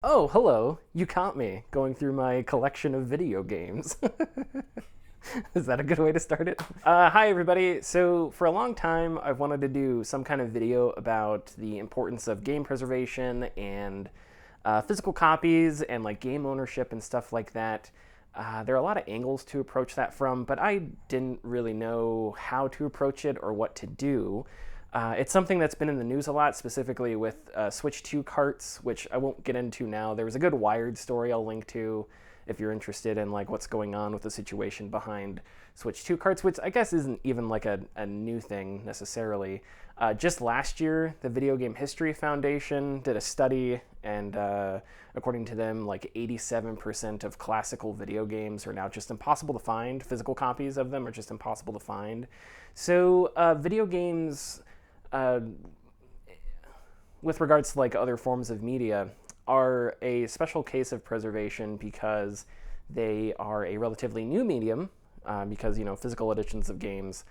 Oh, hello. You caught me going through my collection of video games. Is that a good way to start it? Hi, everybody. So, for a long time, I've wanted to do some kind of video about the importance of game preservation and physical copies and like game ownership and stuff like that. There are a lot of angles to approach that from, but I didn't really know how to approach it or what to do. It's something that's been in the news a lot, specifically with Switch 2 carts, which I won't get into now. There was a good Wired story I'll link to if you're interested in like what's going on with the situation behind Switch 2 carts, which I guess isn't even like a new thing necessarily. Just last year, the Video Game History Foundation did a study, and according to them, like 87% of classical video games are now just impossible to find. Physical copies of them are just impossible to find. So video games, with regards to like other forms of media, are a special case of preservation because they are a relatively new medium. Because physical editions of games,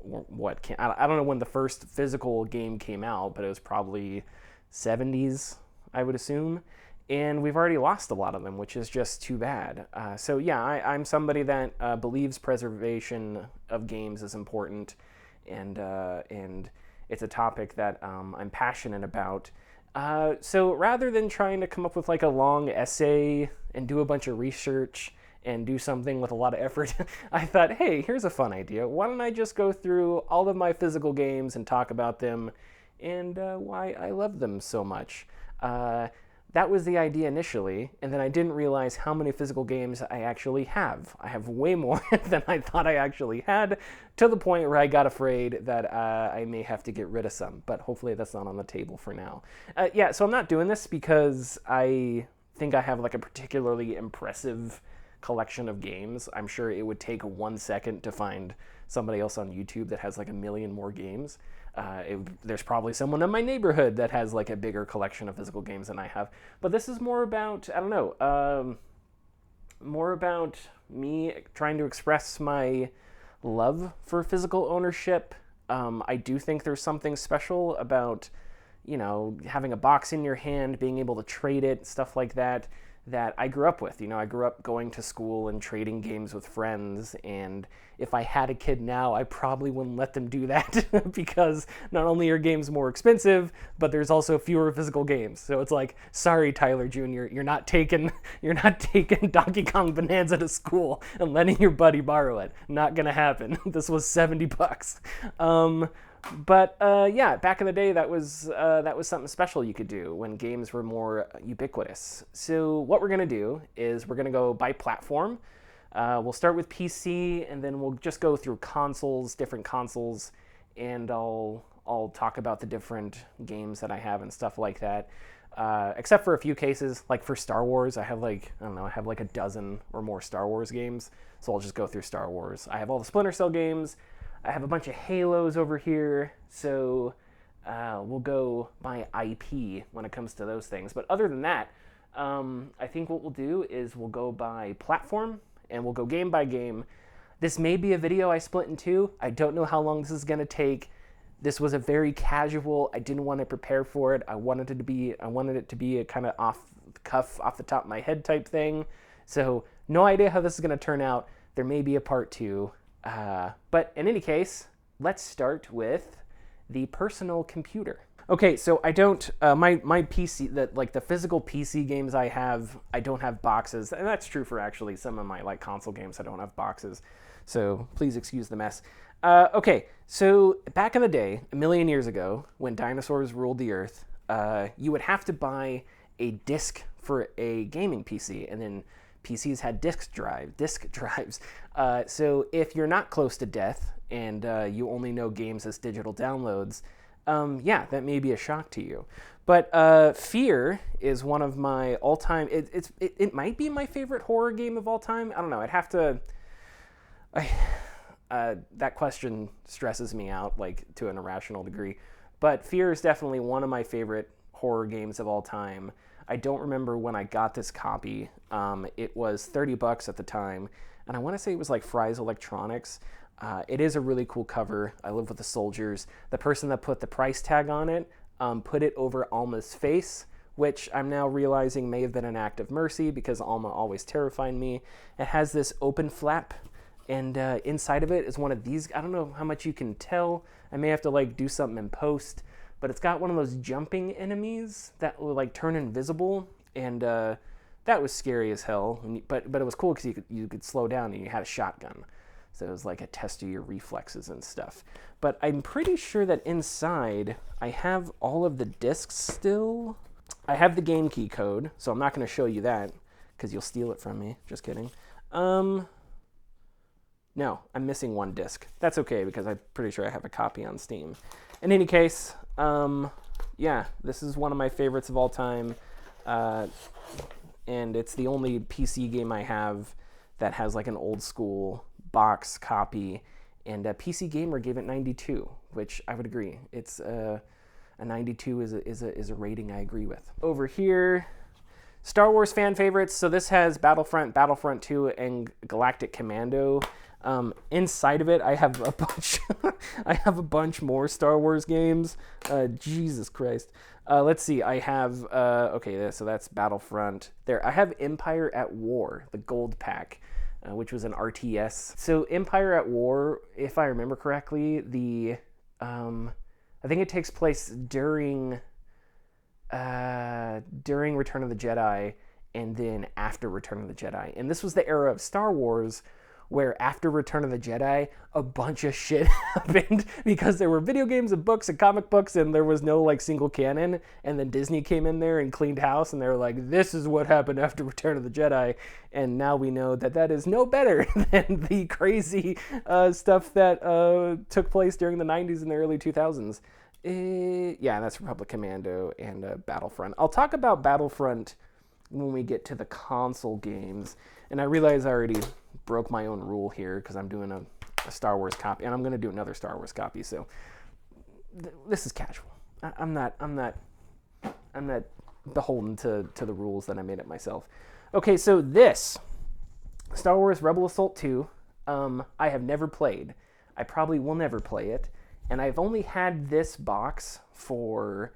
I don't know when the first physical game came out, but it was probably 70s, I would assume. And we've already lost a lot of them, which is just too bad. So yeah, I'm somebody that believes preservation of games is important, and it's a topic that I'm passionate about. So rather than trying to come up with like a long essay and do a bunch of research and do something with a lot of effort, I thought, hey, here's a fun idea. Why don't I just go through all of my physical games and talk about them and why I love them so much. That was the idea initially, and then I didn't realize how many physical games I actually have. I have way more than I thought I actually had, to the point where I got afraid that I may have to get rid of some, but hopefully that's not on the table for now. Yeah, so I'm not doing this because I think I have like a particularly impressive collection of games. I'm sure it would take 1 second to find somebody else on YouTube that has like a million more games. There's probably someone in my neighborhood that has like a bigger collection of physical games than I have. But this is more about, I don't know, more about me trying to express my love for physical ownership. I do think there's something special about, having a box in your hand, being able to trade it, stuff like that I grew up with. I grew up going to school and trading games with friends, and if I had a kid now, I probably wouldn't let them do that because not only are games more expensive, but there's also fewer physical games. So it's like, sorry, Tyler Jr., you're not taking Donkey Kong Bonanza to school and letting your buddy borrow it. Not gonna happen. This was $70. But yeah, back in the day, that was something special you could do when games were more ubiquitous. So what we're gonna do is we're gonna go by platform. We'll start with PC, and then we'll just go through different consoles, and I'll talk about the different games that I have and stuff like that. Except for a few cases, like for Star Wars, I have like a dozen or more Star Wars games. So I'll just go through Star Wars. I have all the Splinter Cell games. I have a bunch of Halos over here, so we'll go by IP when it comes to those things. But other than that, I think what we'll do is we'll go by platform, and we'll go game by game. This may be a video I split in two. I don't know how long this is going to take. This was a very casual. I didn't want to prepare for it. I wanted it to be a kind of off the cuff, off the top of my head type thing. So no idea how this is going to turn out. There may be a part two. But in any case, let's start with the personal computer. Okay, so I don't, my PC, the physical PC games I have, I don't have boxes, and that's true for actually some of my like console games. I don't have boxes, so please excuse the mess. Okay, so back in the day, a million years ago, when dinosaurs ruled the earth, you would have to buy a disc for a gaming PC, and then PCs had disk drives. So if you're not close to death and you only know games as digital downloads, yeah, that may be a shock to you. But Fear is one of my all-time. It might be my favorite horror game of all time. I don't know. I'd have to. That question stresses me out like to an irrational degree. But Fear is definitely one of my favorite horror games of all time. I don't remember when I got this copy. It was $30 at the time, and I want to say it was like Fry's Electronics. It is a really cool cover. I live with the soldiers. The person that put the price tag on it put it over Alma's face, which I'm now realizing may have been an act of mercy because Alma always terrified me. It has this open flap, and inside of it is one of these. I don't know how much you can tell. I may have to like do something in post, but it's got one of those jumping enemies that will like turn invisible, and that was scary as hell. But it was cool because you could slow down and you had a shotgun. So it was like a test of your reflexes and stuff. But I'm pretty sure that inside I have all of the discs still. I have the game key code, so I'm not going to show you that because you'll steal it from me. Just kidding. No, I'm missing one disc. That's okay because I'm pretty sure I have a copy on Steam. In any case, yeah, this is one of my favorites of all time. And it's the only PC game I have that has like an old school box copy, and PC Gamer gave it 92, which I would agree. It's a 92 is a rating I agree with. Over here, Star Wars fan favorites. So this has Battlefront, Battlefront 2, and Galactic Commando. Inside of it, I have a bunch. I have a bunch more Star Wars games. Jesus Christ. Let's see. I have okay. So that's Battlefront. There, I have Empire at War, the gold pack, which was an RTS. So Empire at War, if I remember correctly, I think it takes place during Return of the Jedi and then after Return of the Jedi. And this was the era of Star Wars where after Return of the Jedi, a bunch of shit happened because there were video games and books and comic books and there was no like single canon. And then Disney came in there and cleaned house and they were like, this is what happened after Return of the Jedi. And now we know that that is no better than the crazy stuff that took place during the 90s and the early 2000s. Yeah, that's Republic Commando and Battlefront. I'll talk about Battlefront when we get to the console games. And I realize I already broke my own rule here because I'm doing a Star Wars copy, and I'm going to do another Star Wars copy. So this is casual. I'm not beholden to the rules that I made up myself. Okay, so this Star Wars Rebel Assault 2, I have never played. I probably will never play it, and I've only had this box for,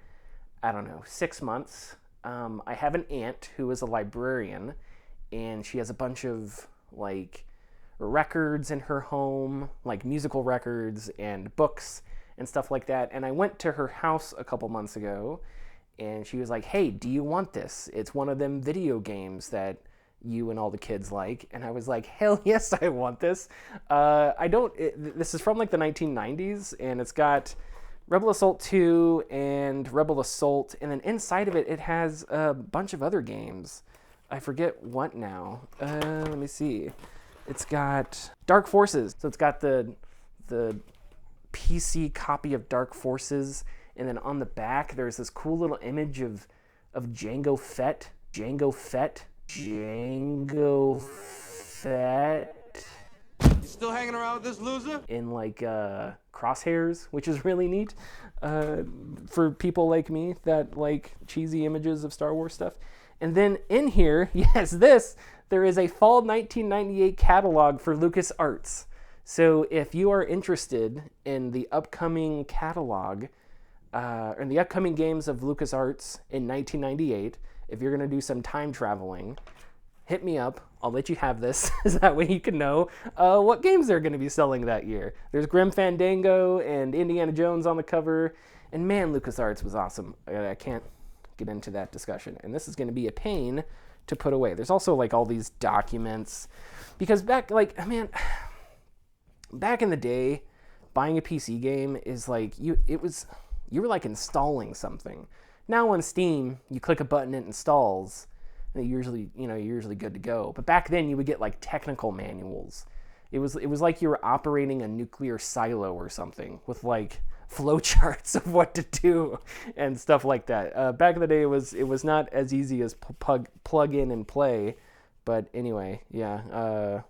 I don't know, 6 months. I have an aunt who is a librarian, and she has a bunch of like records in her home, like musical records and books and stuff like that. And I went to her house a couple months ago, and she was like, hey, do you want this? It's one of them video games that you and all the kids like. And I was like, hell yes, I want this. This is from like the 1990s, and it's got Rebel Assault 2 and Rebel Assault, and then inside of it, it has a bunch of other games. I forget what now. Let me see. It's got Dark Forces. So it's got the PC copy of Dark Forces, and then on the back, there's this cool little image of Jango Fett. Jango Fett. Jango Fett. You still hanging around with this loser? In like crosshairs, which is really neat for people like me that like cheesy images of Star Wars stuff. And then in here, yes, there is a fall 1998 catalog for LucasArts. So if you are interested in the upcoming catalog, or in the upcoming games of LucasArts in 1998, if you're going to do some time traveling, hit me up. I'll let you have this, so that way you can know what games they're going to be selling that year. There's Grim Fandango and Indiana Jones on the cover. And man, LucasArts was awesome. I can't get into that discussion, and this is going to be a pain to put away. There's also like all these documents, because back in the day, buying a PC game is like you were like installing something. Now on Steam, you click a button, it installs, and you're usually good to go. But back then, you would get like technical manuals. It was like you were operating a nuclear silo or something with like flowcharts of what to do and stuff like that. Back in the day, it was not as easy as plug in and play. But anyway, yeah,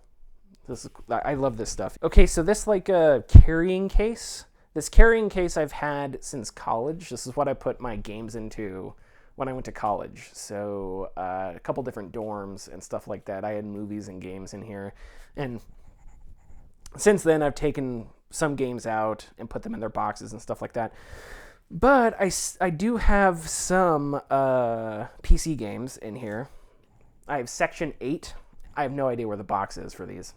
I love this stuff. Okay, so this like carrying case. This carrying case I've had since college. This is what I put my games into when I went to college. So a couple different dorms and stuff like that. I had movies and games in here, and since then I've taken some games out and put them in their boxes and stuff like that. But I do have some PC games in here. I have Section 8. I have no idea where the box is for these.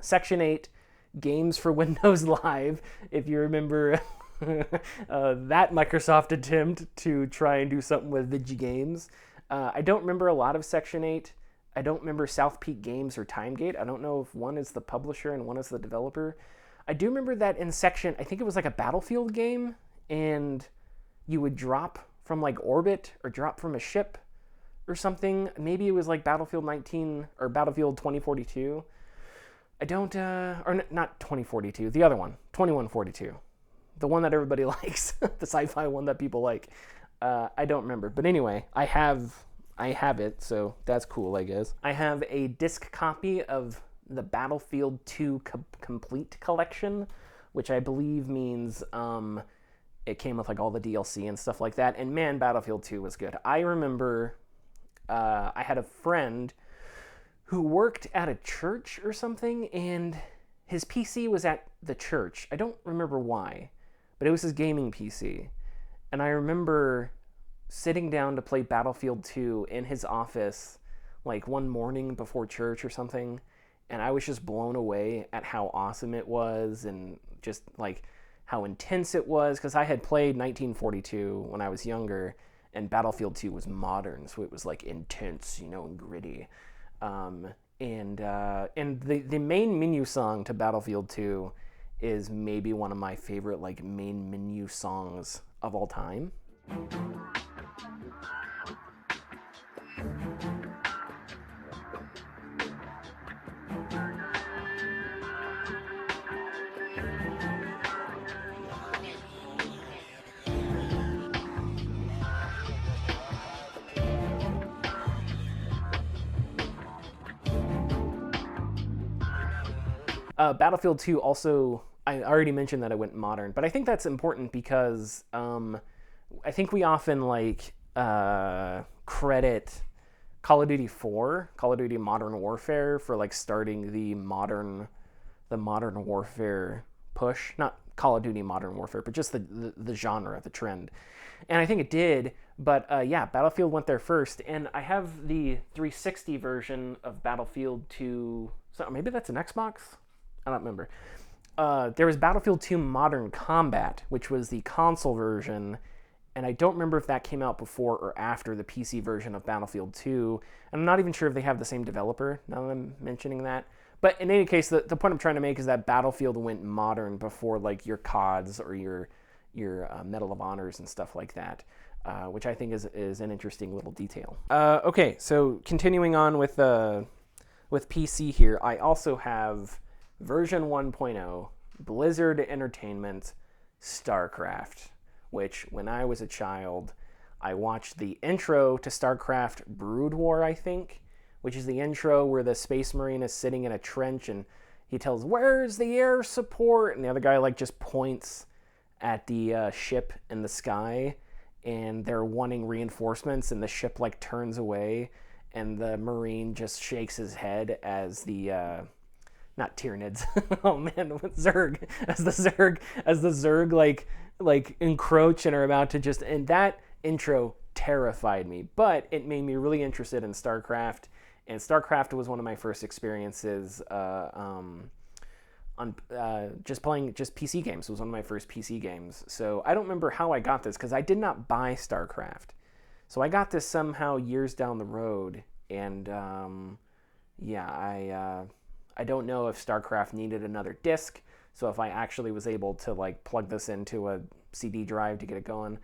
Section 8, Games for Windows Live. If you remember that Microsoft attempt to try and do something with Vigi Games. I don't remember a lot of Section 8. I don't remember South Peak Games or Timegate. I don't know if one is the publisher and one is the developer. I do remember that in Section, I think it was like a Battlefield game, and you would drop from like orbit or drop from a ship or something. Maybe it was like Battlefield 19 or Battlefield 2042. I don't, or not 2042, the other one, 2142. The one that everybody likes, the sci-fi one that people like. I don't remember. But anyway, I have it, so that's cool, I guess. I have a disc copy of the Battlefield 2 Complete Collection, which I believe means it came with like all the DLC and stuff like that. And man, Battlefield 2 was good. I remember I had a friend who worked at a church or something, and his PC was at the church. I don't remember why, but it was his gaming PC. And I remember sitting down to play Battlefield 2 in his office like one morning before church or something, and I was just blown away at how awesome it was and just like how intense it was, because I had played 1942 when I was younger, and Battlefield 2 was modern, so it was like intense, and gritty. And the main menu song to Battlefield 2 is maybe one of my favorite like main menu songs of all time. Battlefield 2 also, I already mentioned that it went modern, but I think that's important because I think we often credit Call of Duty 4, Call of Duty Modern Warfare, for like starting the modern warfare push. Not Call of Duty Modern Warfare, but just the genre, the trend. And I think it did, but yeah, Battlefield went there first, and I have the 360 version of Battlefield 2. So maybe that's an Xbox? I don't remember. There was Battlefield 2 Modern Combat, which was the console version, and I don't remember if that came out before or after the PC version of Battlefield 2. And I'm not even sure if they have the same developer, now that I'm mentioning that. But in any case, the point I'm trying to make is that Battlefield went modern before like your CODs or your Medal of Honors and stuff like that, which I think is an interesting little detail. Okay, so continuing on with PC here, I also have version 1.0 Blizzard Entertainment StarCraft, which when I was a child, I watched the intro to StarCraft Brood War, I think, which is the intro where the Space Marine is sitting in a trench and he tells, "Where's the air support?" And the other guy like just points at the ship in the sky, and they're wanting reinforcements, and the ship like turns away, and the Marine just shakes his head as the not Tyranids. Oh man, with Zerg. As the Zerg like encroach and are about to just, and that intro terrified me, but it made me really interested in StarCraft, and StarCraft was one of my first experiences on just playing just PC games. It was one of my first PC games. So I don't remember how I got this because I did not buy StarCraft. So I got this somehow years down the road, and yeah, I don't know if StarCraft needed another disc, so if I actually was able to like plug this into a CD drive to get it going,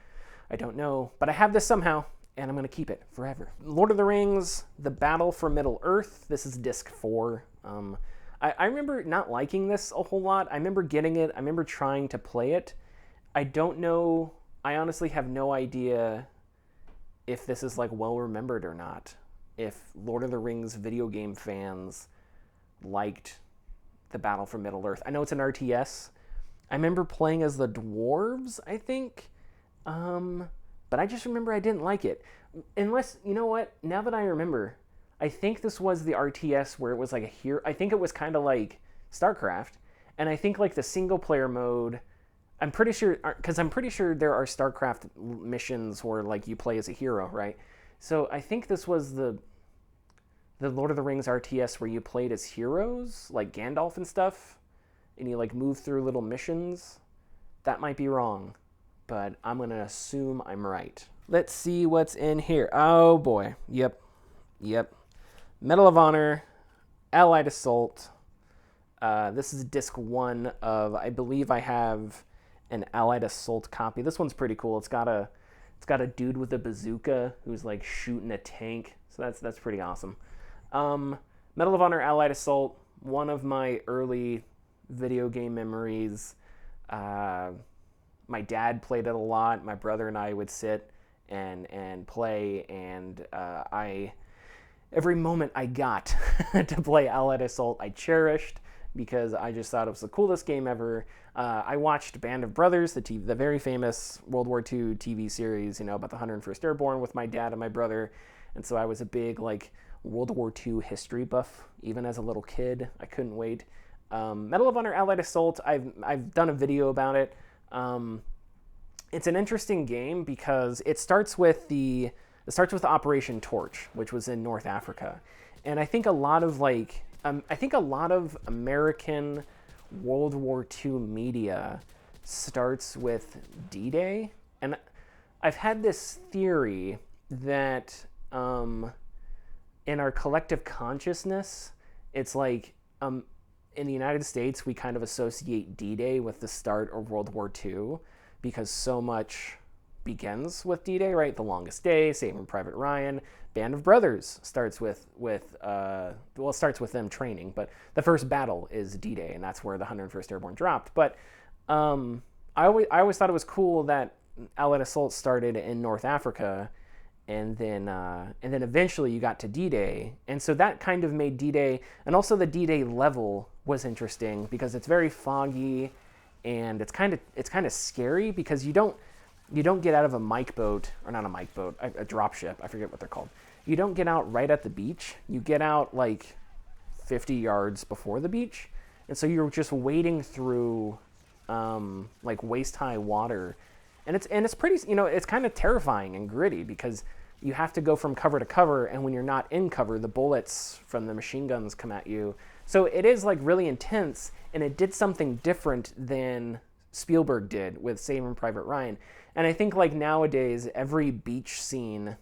I don't know. But I have this somehow, and I'm going to keep it forever. Lord of the Rings, The Battle for Middle-earth. This is disc 4. I remember not liking this a whole lot. I remember getting it. I remember trying to play it. I don't know. I honestly have no idea if this is like well remembered or not. If Lord of the Rings video game fans liked The Battle for Middle-earth. I know it's an RTS. I remember playing as the dwarves, I think. But I just remember I didn't like it. Unless, you know what? Now that I remember, I think this was the RTS where it was like a hero. I think it was kind of like StarCraft. And I think like the single player mode, I'm pretty sure, because I'm pretty sure there are StarCraft missions where like you play as a hero, right? So I think this was the Lord of the Rings RTS where you played as heroes, like Gandalf and stuff, and you like move through little missions. That might be wrong, but I'm gonna assume I'm right. Let's see what's in here. Oh boy. Yep. Medal of Honor, Allied Assault. This is disc 1 of, I believe I have an Allied Assault copy. This one's pretty cool. It's got a dude with a bazooka who's like shooting a tank. So that's pretty awesome. Medal of Honor, Allied Assault, one of my early video game memories. My dad played it a lot. My brother and I would sit and play, and every moment I got to play Allied Assault, I cherished because I just thought it was the coolest game ever. I watched Band of Brothers, the very famous World War II TV series, about the 101st Airborne with my dad and my brother, and so I was a big like World War II history buff even as a little kid. I couldn't wait. Medal of Honor Allied Assault, I've done a video about it. It's an interesting game because it starts with Operation Torch, which was in North Africa, and I think a lot of American World War II media starts with D-Day, and I've had this theory that in our collective consciousness, it's like in the United States, we kind of associate D-Day with the start of World War II because so much begins with D-Day, right? The Longest Day, Saving Private Ryan, Band of Brothers starts with it starts with them training, but the first battle is D-Day, and that's where the 101st Airborne dropped. But I always thought it was cool that Allied Assault started in North Africa, and then eventually you got to D-Day, and so that kind of made D-Day, and also the D-Day level was interesting because it's very foggy, and it's kind of scary because you don't get out of a mic boat, or not a mic boat, a drop ship, I forget what they're called. You don't get out right at the beach. You get out like 50 yards before the beach, and so you're just wading through like waist-high water, and it's pretty, it's kind of terrifying and gritty because you have to go from cover to cover, and when you're not in cover, the bullets from the machine guns come at you. So it is like really intense, and it did something different than Spielberg did with Saving Private Ryan. And I think like nowadays, every beach scene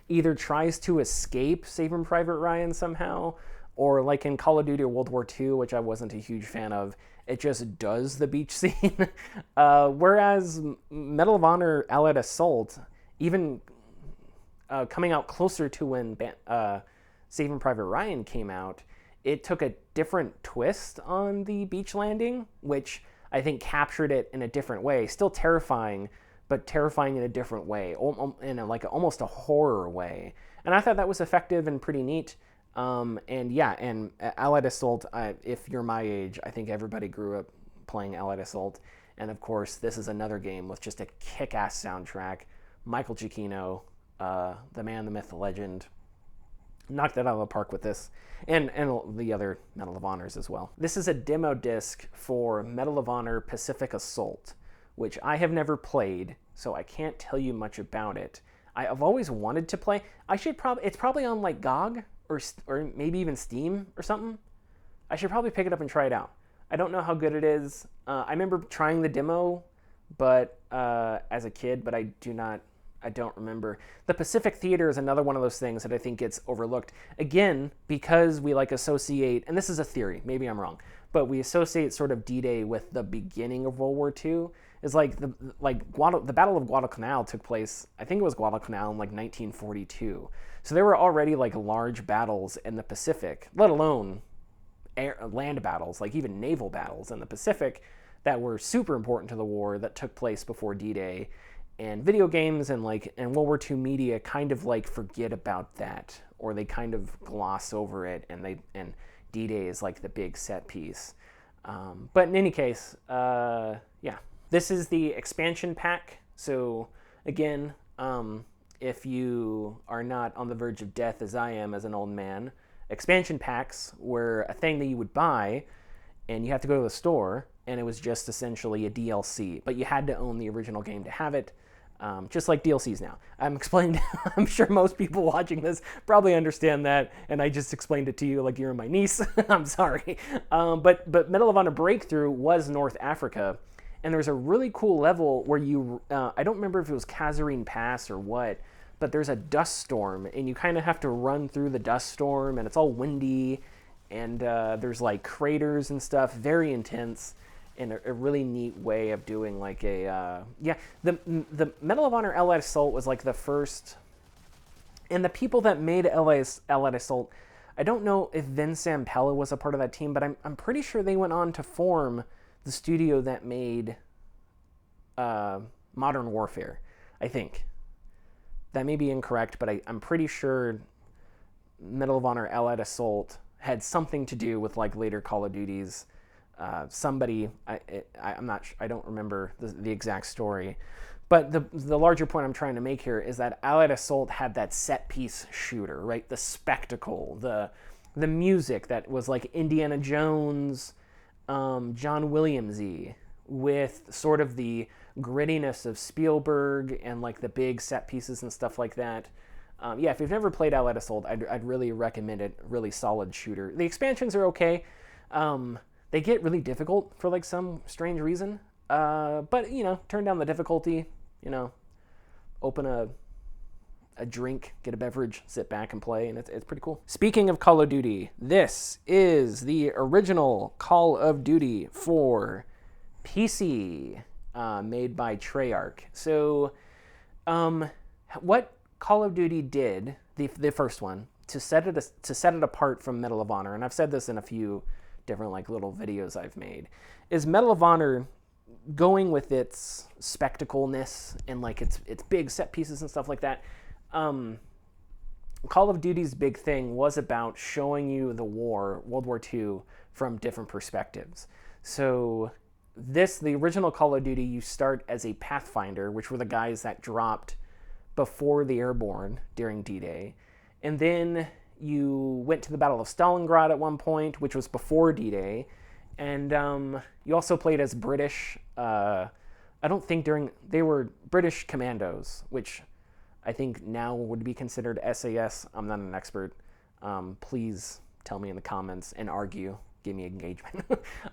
either tries to escape Saving Private Ryan somehow, or like in Call of Duty or World War II, which I wasn't a huge fan of, it just does the beach scene. Whereas Medal of Honor Allied Assault, even coming out closer to when Saving Private Ryan came out, it took a different twist on the beach landing, which I think captured it in a different way. Still terrifying, but terrifying in a different way, in almost a horror way. And I thought that was effective and pretty neat. And Allied Assault, if you're my age, I think everybody grew up playing Allied Assault. And of course, this is another game with just a kick-ass soundtrack. Michael Giacchino, the man, the myth, the legend, knocked it out of the park with this, and the other Medal of Honors as well. This is a demo disc for Medal of Honor Pacific Assault, which I have never played, so I can't tell you much about it. I've always wanted to play. It's probably on like GOG or maybe even Steam or something. I should probably pick it up and try it out. I don't know how good it is. I remember trying the demo, but as a kid, but I don't remember. The Pacific Theater is another one of those things that I think gets overlooked. Again, because we associate, and this is a theory, maybe I'm wrong, but we associate sort of D-Day with the beginning of World War II. It's the Battle of Guadalcanal took place, I think it was Guadalcanal in 1942. So there were already large battles in the Pacific, let alone land battles, even naval battles in the Pacific that were super important to the war that took place before D-Day. And video games and World War II media kind of forget about that, or they kind of gloss over it, and D-Day is the big set piece. But in any case, this is the expansion pack. So again, if you are not on the verge of death as I am as an old man, expansion packs were a thing that you would buy, and you have to go to the store, and it was just essentially a DLC, but you had to own the original game to have it, just like DLCs now. I'm explaining, I'm sure most people watching this probably understand that, and I just explained it to you like you're my niece. I'm sorry. But Medal of Honor Breakthrough was North Africa, and there's a really cool level where you, I don't remember if it was Kazarine Pass or what, but there's a dust storm, and you kind of have to run through the dust storm, and it's all windy, and there's like craters and stuff, very intense, and a really neat way of doing like a, the Medal of Honor Allied Assault was like the first, and the people that made Allied Assault, I don't know if Vin Sampella was a part of that team, but I'm pretty sure they went on to form the studio that made Modern Warfare, I think. That may be incorrect, but I'm pretty sure Medal of Honor Allied Assault had something to do with like later Call of Duties. Somebody, I'm not, I don't remember the exact story, but the larger point I'm trying to make here is that Allied Assault had that set piece shooter, right? The spectacle, the music that was like Indiana Jones, John Williams-y, with sort of the grittiness of Spielberg and like the big set pieces and stuff like that. If you've never played Allied Assault, I'd really recommend it. Really solid shooter. The expansions are okay. They get really difficult for like some strange reason. But turn down the difficulty. Open a drink, get a beverage, sit back and play, and it's pretty cool. Speaking of Call of Duty, this is the original Call of Duty for PC, made by Treyarch. So, what Call of Duty did, the first one, to set it apart from Medal of Honor, and I've said this in a few different like little videos I've made, is Medal of Honor going with its spectacleness and like its big set pieces and stuff like that. Call of Duty's big thing was about showing you the war, World War II, from different perspectives. So the original Call of Duty, you start as a Pathfinder, which were the guys that dropped before the Airborne during D-Day. And then you went to the Battle of Stalingrad at one point, which was before D-Day. And you also played as British, I don't think they were British commandos, which I think now would be considered SAS. I'm not an expert. Please tell me in the comments and argue. Give me engagement.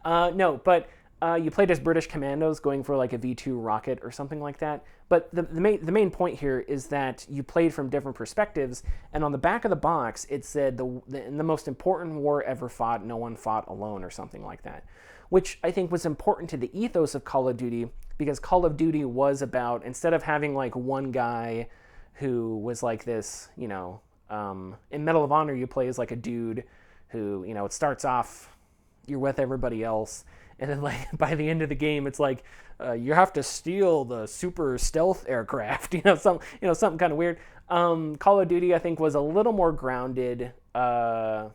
You played as British commandos going for like a V2 rocket or something like that. But the main point here is that you played from different perspectives, and on the back of the box it said in the most important war ever fought, no one fought alone, or something like that, which I think was important to the ethos of Call of Duty, because Call of Duty was about, instead of having like one guy who was like this, in Medal of Honor you play as like a dude who, it starts off, you're with everybody else, and then like by the end of the game it's like you have to steal the super stealth aircraft, something kind of weird. Call of Duty I think was a little more grounded. I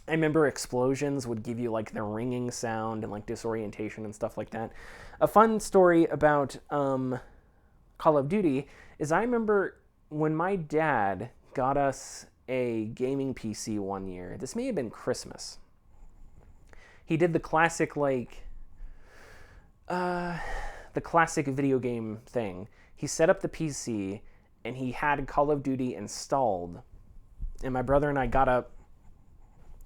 remember explosions would give you like the ringing sound and like disorientation and stuff like that. A fun story about Call of Duty is I remember when my dad got us a gaming PC one year. This may have been Christmas. He did the classic classic video game thing. He set up the PC and he had Call of Duty installed. And my brother and I got up,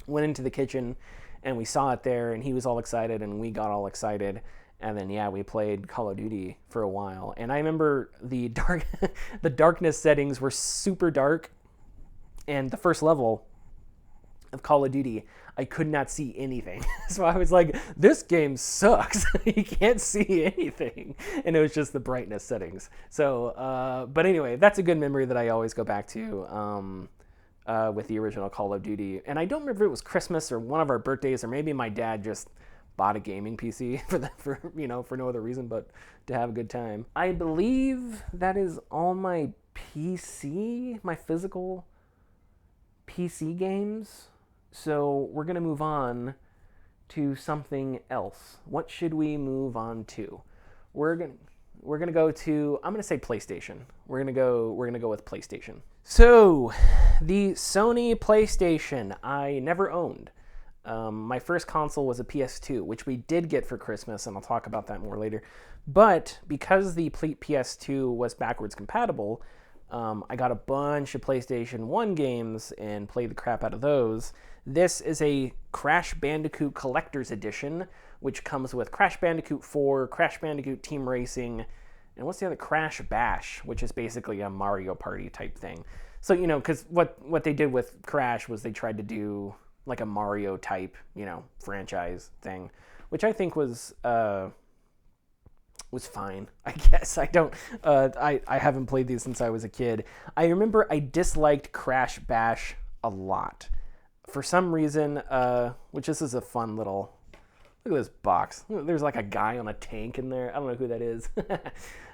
went into the kitchen, and we saw it there, and he was all excited, and we got all excited. And then, we played Call of Duty for a while. And I remember the darkness settings were super dark. And the first level of Call of Duty, I could not see anything. So I was like, this game sucks. You can't see anything. And it was just the brightness settings. So, but anyway, that's a good memory that I always go back to with the original Call of Duty. And I don't remember if it was Christmas or one of our birthdays, or maybe my dad just bought a gaming PC for no other reason but to have a good time. I believe that is all my PC, my physical PC games. So we're going to move on to something else. What should we move on to? We're going to go to, I'm going to say PlayStation. We're going to go with PlayStation. So, the Sony PlayStation I never owned. My first console was a PS2, which we did get for Christmas, and I'll talk about that more later. But because the PS2 was backwards compatible, I got a bunch of PlayStation 1 games and played the crap out of those. This is a Crash Bandicoot Collector's Edition, which comes with Crash Bandicoot 4, Crash Bandicoot Team Racing, and what's the other? Crash Bash, which is basically a Mario Party type thing. So, you know, because what they did with Crash was they tried to do like a Mario type, you know, franchise thing, which I think was fine, I guess. I haven't played these since I was a kid. I remember I disliked Crash Bash a lot. For some reason, which this is a fun little, look at this box. There's like a guy on a tank in there. I don't know who that is.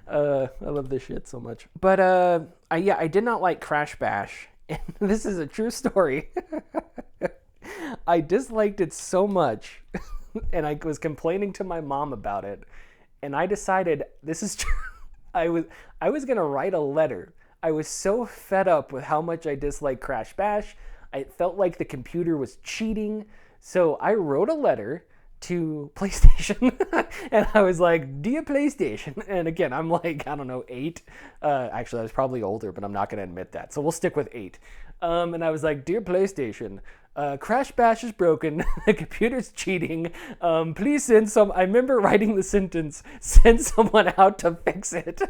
I love this shit so much. But I did not like Crash Bash. And this is a true story. I disliked it so much, and I was complaining to my mom about it. And I decided, this is true. I was gonna write a letter. I was so fed up with how much I disliked Crash Bash. I felt like the computer was cheating. So I wrote a letter to PlayStation, and I was like, "Dear PlayStation," and again, I'm like, I don't know, 8. Actually, I was probably older, but I'm not gonna admit that. So we'll stick with 8. And I was like, "Dear PlayStation, Crash Bash is broken. The computer's cheating. Please send some." I remember writing the sentence, "Send someone out to fix it."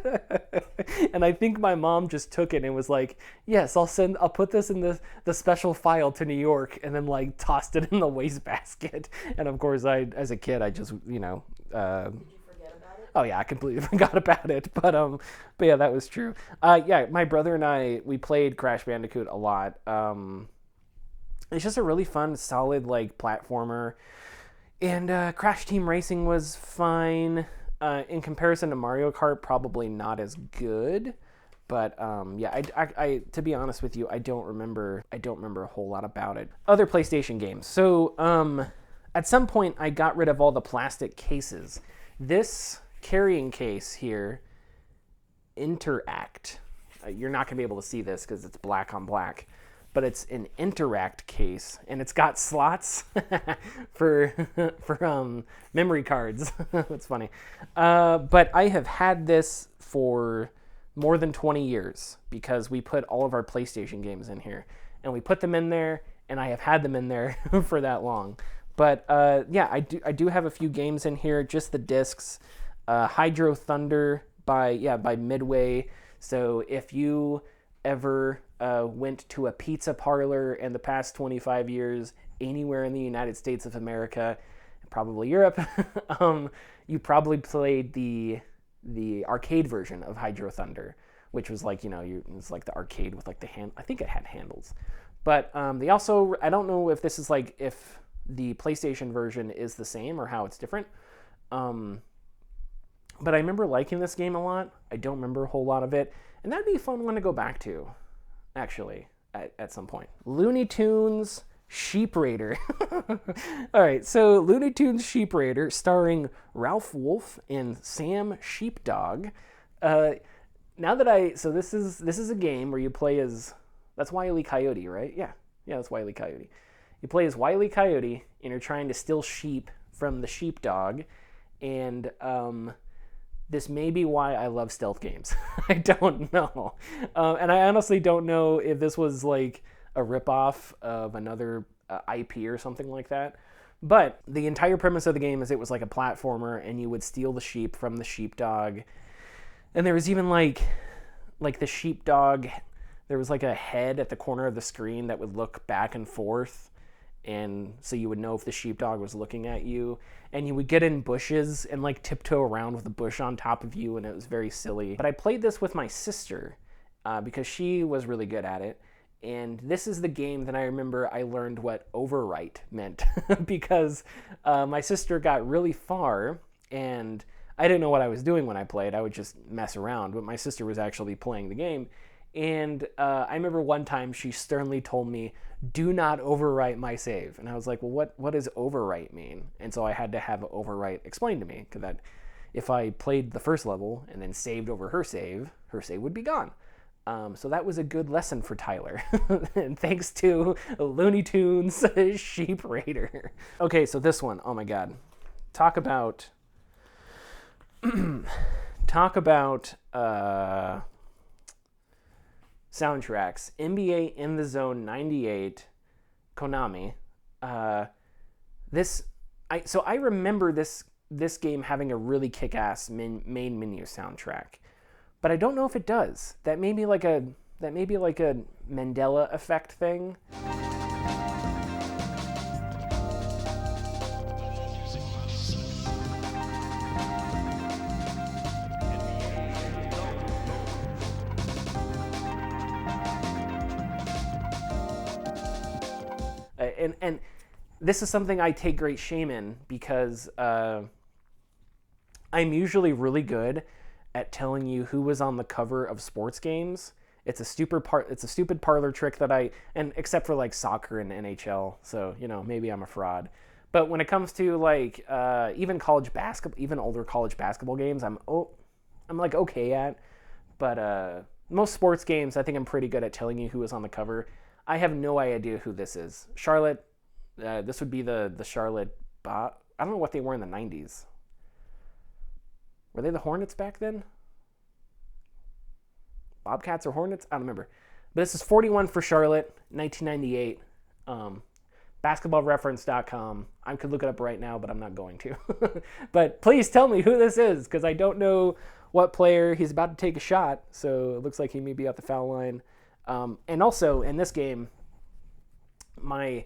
And I think my mom just took it and was like, "Yes, I'll put this in the special file to New York," and then like tossed it in the wastebasket. And of course, as a kid, I just, you know, Did you forget about it? oh yeah, I completely forgot about it. But yeah, that was true. Yeah, my brother and we played Crash Bandicoot a lot. It's just a really fun, solid like platformer. And Crash Team Racing was fine. In comparison to Mario Kart, probably not as good. But yeah, I to be honest with you, I don't remember a whole lot about it. Other PlayStation games. So at some point, I got rid of all the plastic cases. This carrying case here, Interact. You're not gonna be able to see this because it's black on black, but it's an Interact case, and it's got slots for memory cards. That's funny. But I have had this for more than 20 years because we put all of our PlayStation games in here, and we put them in there, and I have had them in there for that long. But yeah, I do have a few games in here, just the discs. Hydro Thunder by Midway. So if you ever went to a pizza parlor in the past 25 years, anywhere in the United States of America, probably Europe, you probably played the arcade version of Hydro Thunder, which was like, you know, it's like the arcade with like the hand. I think it had handles. But they also, I don't know if this is like, if the PlayStation version is the same or how it's different. But I remember liking this game a lot. I don't remember a whole lot of it. And that'd be a fun one to go back to, actually, at some point. Looney Tunes Sheep Raider. All right, so Looney Tunes Sheep Raider, starring Ralph Wolf and Sam Sheepdog. So this is a game where you play as, that's Wile E. Coyote, right? Yeah, that's Wile E. Coyote. You play as Wile E. Coyote, and you're trying to steal sheep from the sheepdog, and this may be why I love stealth games. I don't know. And I honestly don't know if this was like a ripoff of another IP or something like that. But the entire premise of the game is it was like a platformer, and you would steal the sheep from the sheepdog. And there was even like the sheepdog, there was like a head at the corner of the screen that would look back and forth. And so you would know if the sheepdog was looking at you, and you would get in bushes and like tiptoe around with a bush on top of you, and it was very silly. But I played this with my sister because she was really good at it, and this is the game that I remember I learned what overwrite meant because my sister got really far, and I didn't know what I was doing when I played. I would just mess around, but my sister was actually playing the game. And I remember one time she sternly told me, "Do not overwrite my save." And I was like, well, what does overwrite mean? And so I had to have overwrite explained to me, because that if I played the first level and then saved over her save would be gone. So that was a good lesson for Tyler. And thanks to Looney Tunes Sheep Raider. Okay, so this one, oh my God. Talk about soundtracks. NBA In the Zone 98, Konami. I remember this game having a really kick-ass main menu soundtrack, but I don't know if it does. That may be like a Mandela effect thing. And this is something I take great shame in because I'm usually really good at telling you who was on the cover of sports games. It's a stupid parlor trick and except for like soccer and NHL, so maybe I'm a fraud. But when it comes to like even older college basketball games, I'm like okay at. But most sports games, I think I'm pretty good at telling you who was on the cover. I have no idea who this is. Charlotte, this would be the Charlotte I don't know what they were in the 90s. Were they the Hornets back then? Bobcats or Hornets? I don't remember. But this is 41 for Charlotte, 1998. Basketballreference.com. I could look it up right now, but I'm not going to. But please tell me who this is, because I don't know what player. He's about to take a shot, so it looks like he may be at the foul line. And also, in this game, I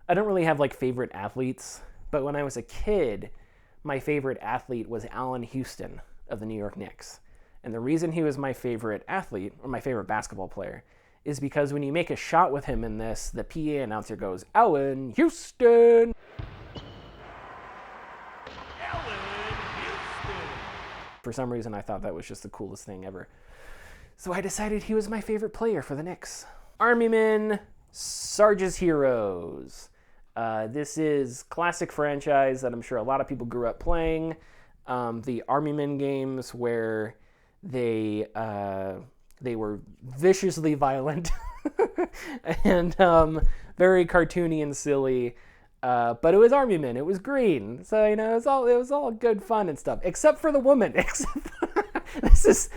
don't really have like favorite athletes, but when I was a kid, my favorite athlete was Allen Houston of the New York Knicks. And the reason he was my favorite athlete, or my favorite basketball player, is because when you make a shot with him in this, the PA announcer goes, Allen Houston! Allen Houston! For some reason, I thought that was just the coolest thing ever. So I decided he was my favorite player for the Knicks. Army-Men, Sarge's Heroes. This is classic franchise that I'm sure a lot of people grew up playing. The Army-Men games where they were viciously violent and very cartoony and silly. But it was Army-Men. It was green, so it was all good fun and stuff, except for the woman. This is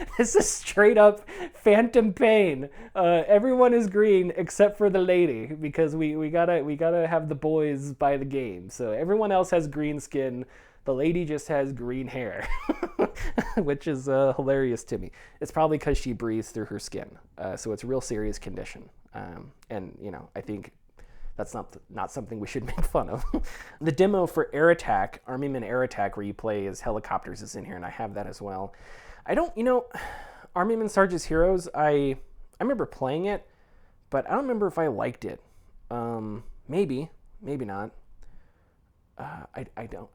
straight up Phantom Payne. Everyone is green except for the lady, because we gotta have the boys buy the game. So everyone else has green skin. The lady just has green hair, which is hilarious to me. It's probably because she breathes through her skin, so it's a real serious condition. And I think that's not something we should make fun of. The demo for Air Attack, Army-Men Air Attack, where you play as helicopters, is in here, and I have that as well. Army-Men Sarge's Heroes, I remember playing it, but I don't remember if I liked it. Maybe not. I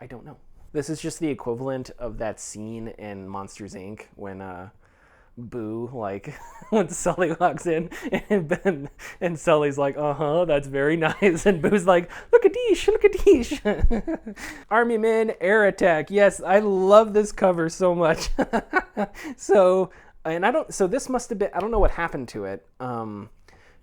don't know. This is just the equivalent of that scene in Monsters, Inc. when Boo, when Sully walks in and Sully's like, that's very nice. And Boo's like, look at Tiche. Army-Men Air Attack. Yes, I love this cover so much. So this must have been, I don't know what happened to it,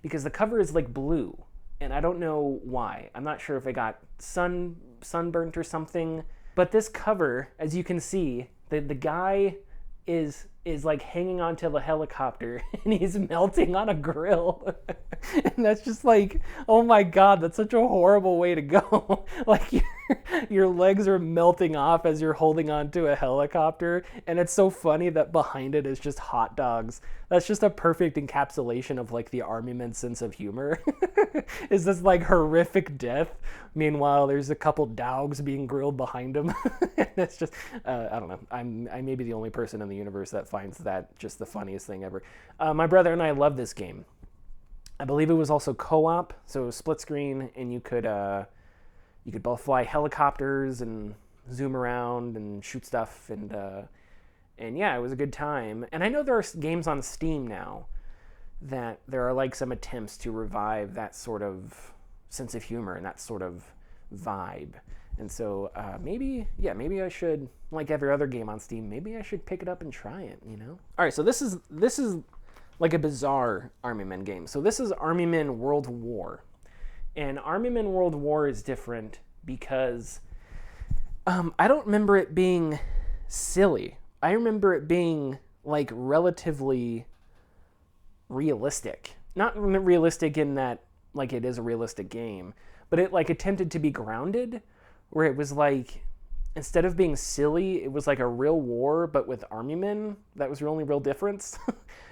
because the cover is like blue, and I don't know why. I'm not sure if it got sunburnt or something. But this cover, as you can see, the guy is like hanging onto the helicopter and he's melting on a grill. And that's just like, oh my God, that's such a horrible way to go. Like your legs are melting off as you're holding onto a helicopter. And it's so funny that behind it is just hot dogs. That's just a perfect encapsulation of like the Army-Men's sense of humor. Is this like horrific death? Meanwhile, there's a couple dogs being grilled behind him. And it's just, I don't know. I may be the only person in the universe that finds that just the funniest thing ever. My brother and I love this game. I believe it was also co-op, so it was split screen, and you could both fly helicopters and zoom around and shoot stuff, and yeah, it was a good time. And I know there are games on Steam now that there are like some attempts to revive that sort of sense of humor and that sort of vibe. And so maybe I should, like every other game on Steam, maybe I should pick it up and try it, All right, so this is like a bizarre Army Men game. So this is Army Men World War. And Army Men World War is different because I don't remember it being silly. I remember it being like relatively realistic. Not realistic in that like it is a realistic game, but it like attempted to be grounded, where it was like, instead of being silly, it was like a real war, but with army men. That was the only real difference.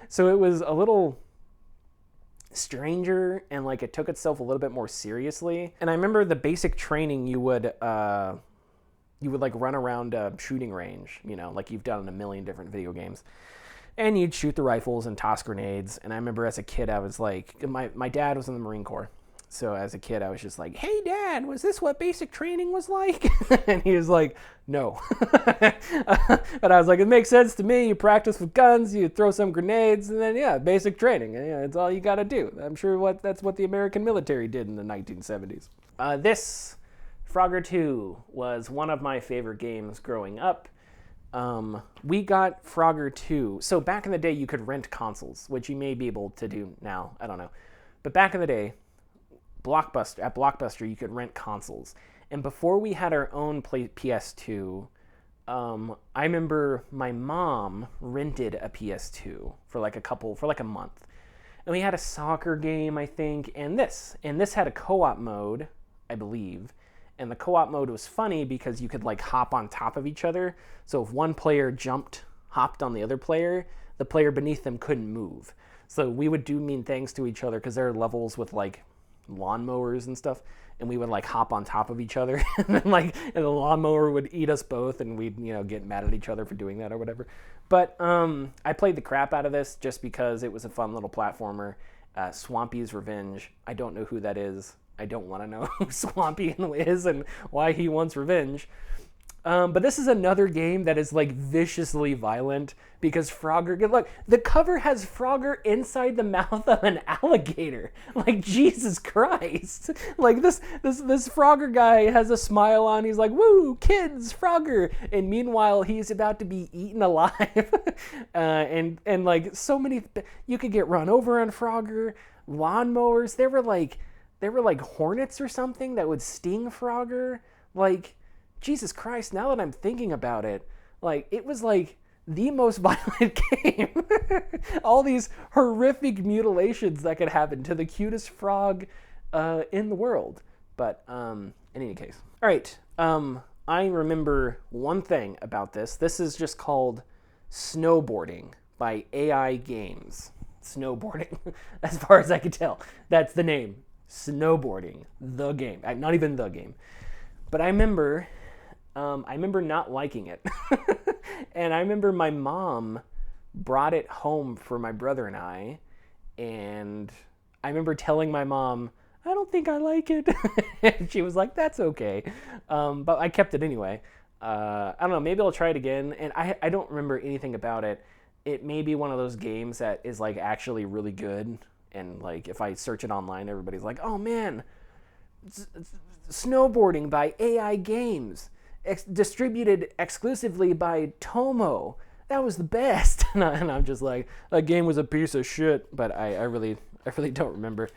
So it was a little stranger, and like it took itself a little bit more seriously. And I remember the basic training, you would like run around a shooting range, you know, like you've done in a million different video games. And you'd shoot the rifles and toss grenades. And I remember as a kid, I was like, my dad was in the Marine Corps. So as a kid, I was just like, hey, Dad, was this what basic training was like? And he was like, no. But I was like, it makes sense to me. You practice with guns, you throw some grenades, and then, yeah, basic training. Yeah, it's all you got to do. I'm sure that's what the American military did in the 1970s. This, Frogger 2, was one of my favorite games growing up. We got Frogger 2. So back in the day, you could rent consoles, which you may be able to do now. I don't know. But back in the day, Blockbuster, you could rent consoles. And before we had our own PS2, I remember my mom rented a PS2 for like a month. And we had a soccer game, I think, and this had a co-op mode, I believe. And the co-op mode was funny because you could like hop on top of each other. So if one player hopped on the other player, the player beneath them couldn't move. So we would do mean things to each other because there are levels with like lawnmowers and stuff, and we would like hop on top of each other, and then and the lawnmower would eat us both, and we'd get mad at each other for doing that or whatever. But I played the crap out of this just because it was a fun little platformer. Swampy's Revenge. I don't know who that is. I don't want to know who Swampy is and why he wants revenge. But this is another game that is like viciously violent because Frogger, look, the cover has Frogger inside the mouth of an alligator. Like, Jesus Christ. Like this Frogger guy has a smile on. He's like, woo, kids, Frogger. And meanwhile, he's about to be eaten alive. and like so many, you could get run over on Frogger. Lawnmowers, there were like hornets or something that would sting Frogger. Like, Jesus Christ, now that I'm thinking about it, like, it was like the most violent game. All these horrific mutilations that could happen to the cutest frog in the world. But in any case. All right, I remember one thing about this. This is just called Snowboarding by AI Games. Snowboarding, as far as I can tell. That's the name. Snowboarding, the game. Not even the game. But I remember not liking it. And I remember my mom brought it home for my brother and I. And I remember telling my mom, I don't think I like it. And she was like, that's okay. But I kept it anyway. I don't know, maybe I'll try it again. And I don't remember anything about it. It may be one of those games that is like actually really good. And like if I search it online, everybody's like, oh man, Snowboarding by AI Games, distributed exclusively by Tomo. That was the best. And I'm just like, that game was a piece of shit. But I really don't remember.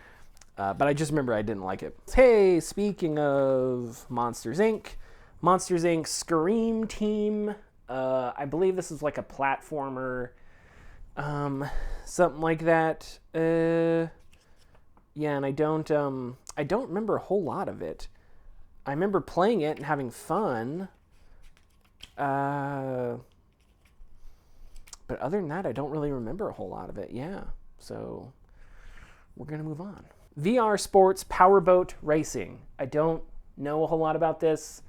But I just remember I didn't like it. Hey, speaking of Monsters, Inc. Scream Team. I believe this is like a platformer. Something like that. Yeah, and I don't remember a whole lot of it. I remember playing it and having fun. But other than that, I don't really remember a whole lot of it. Yeah, so we're gonna move on. VR Sports Powerboat Racing. I don't know a whole lot about this.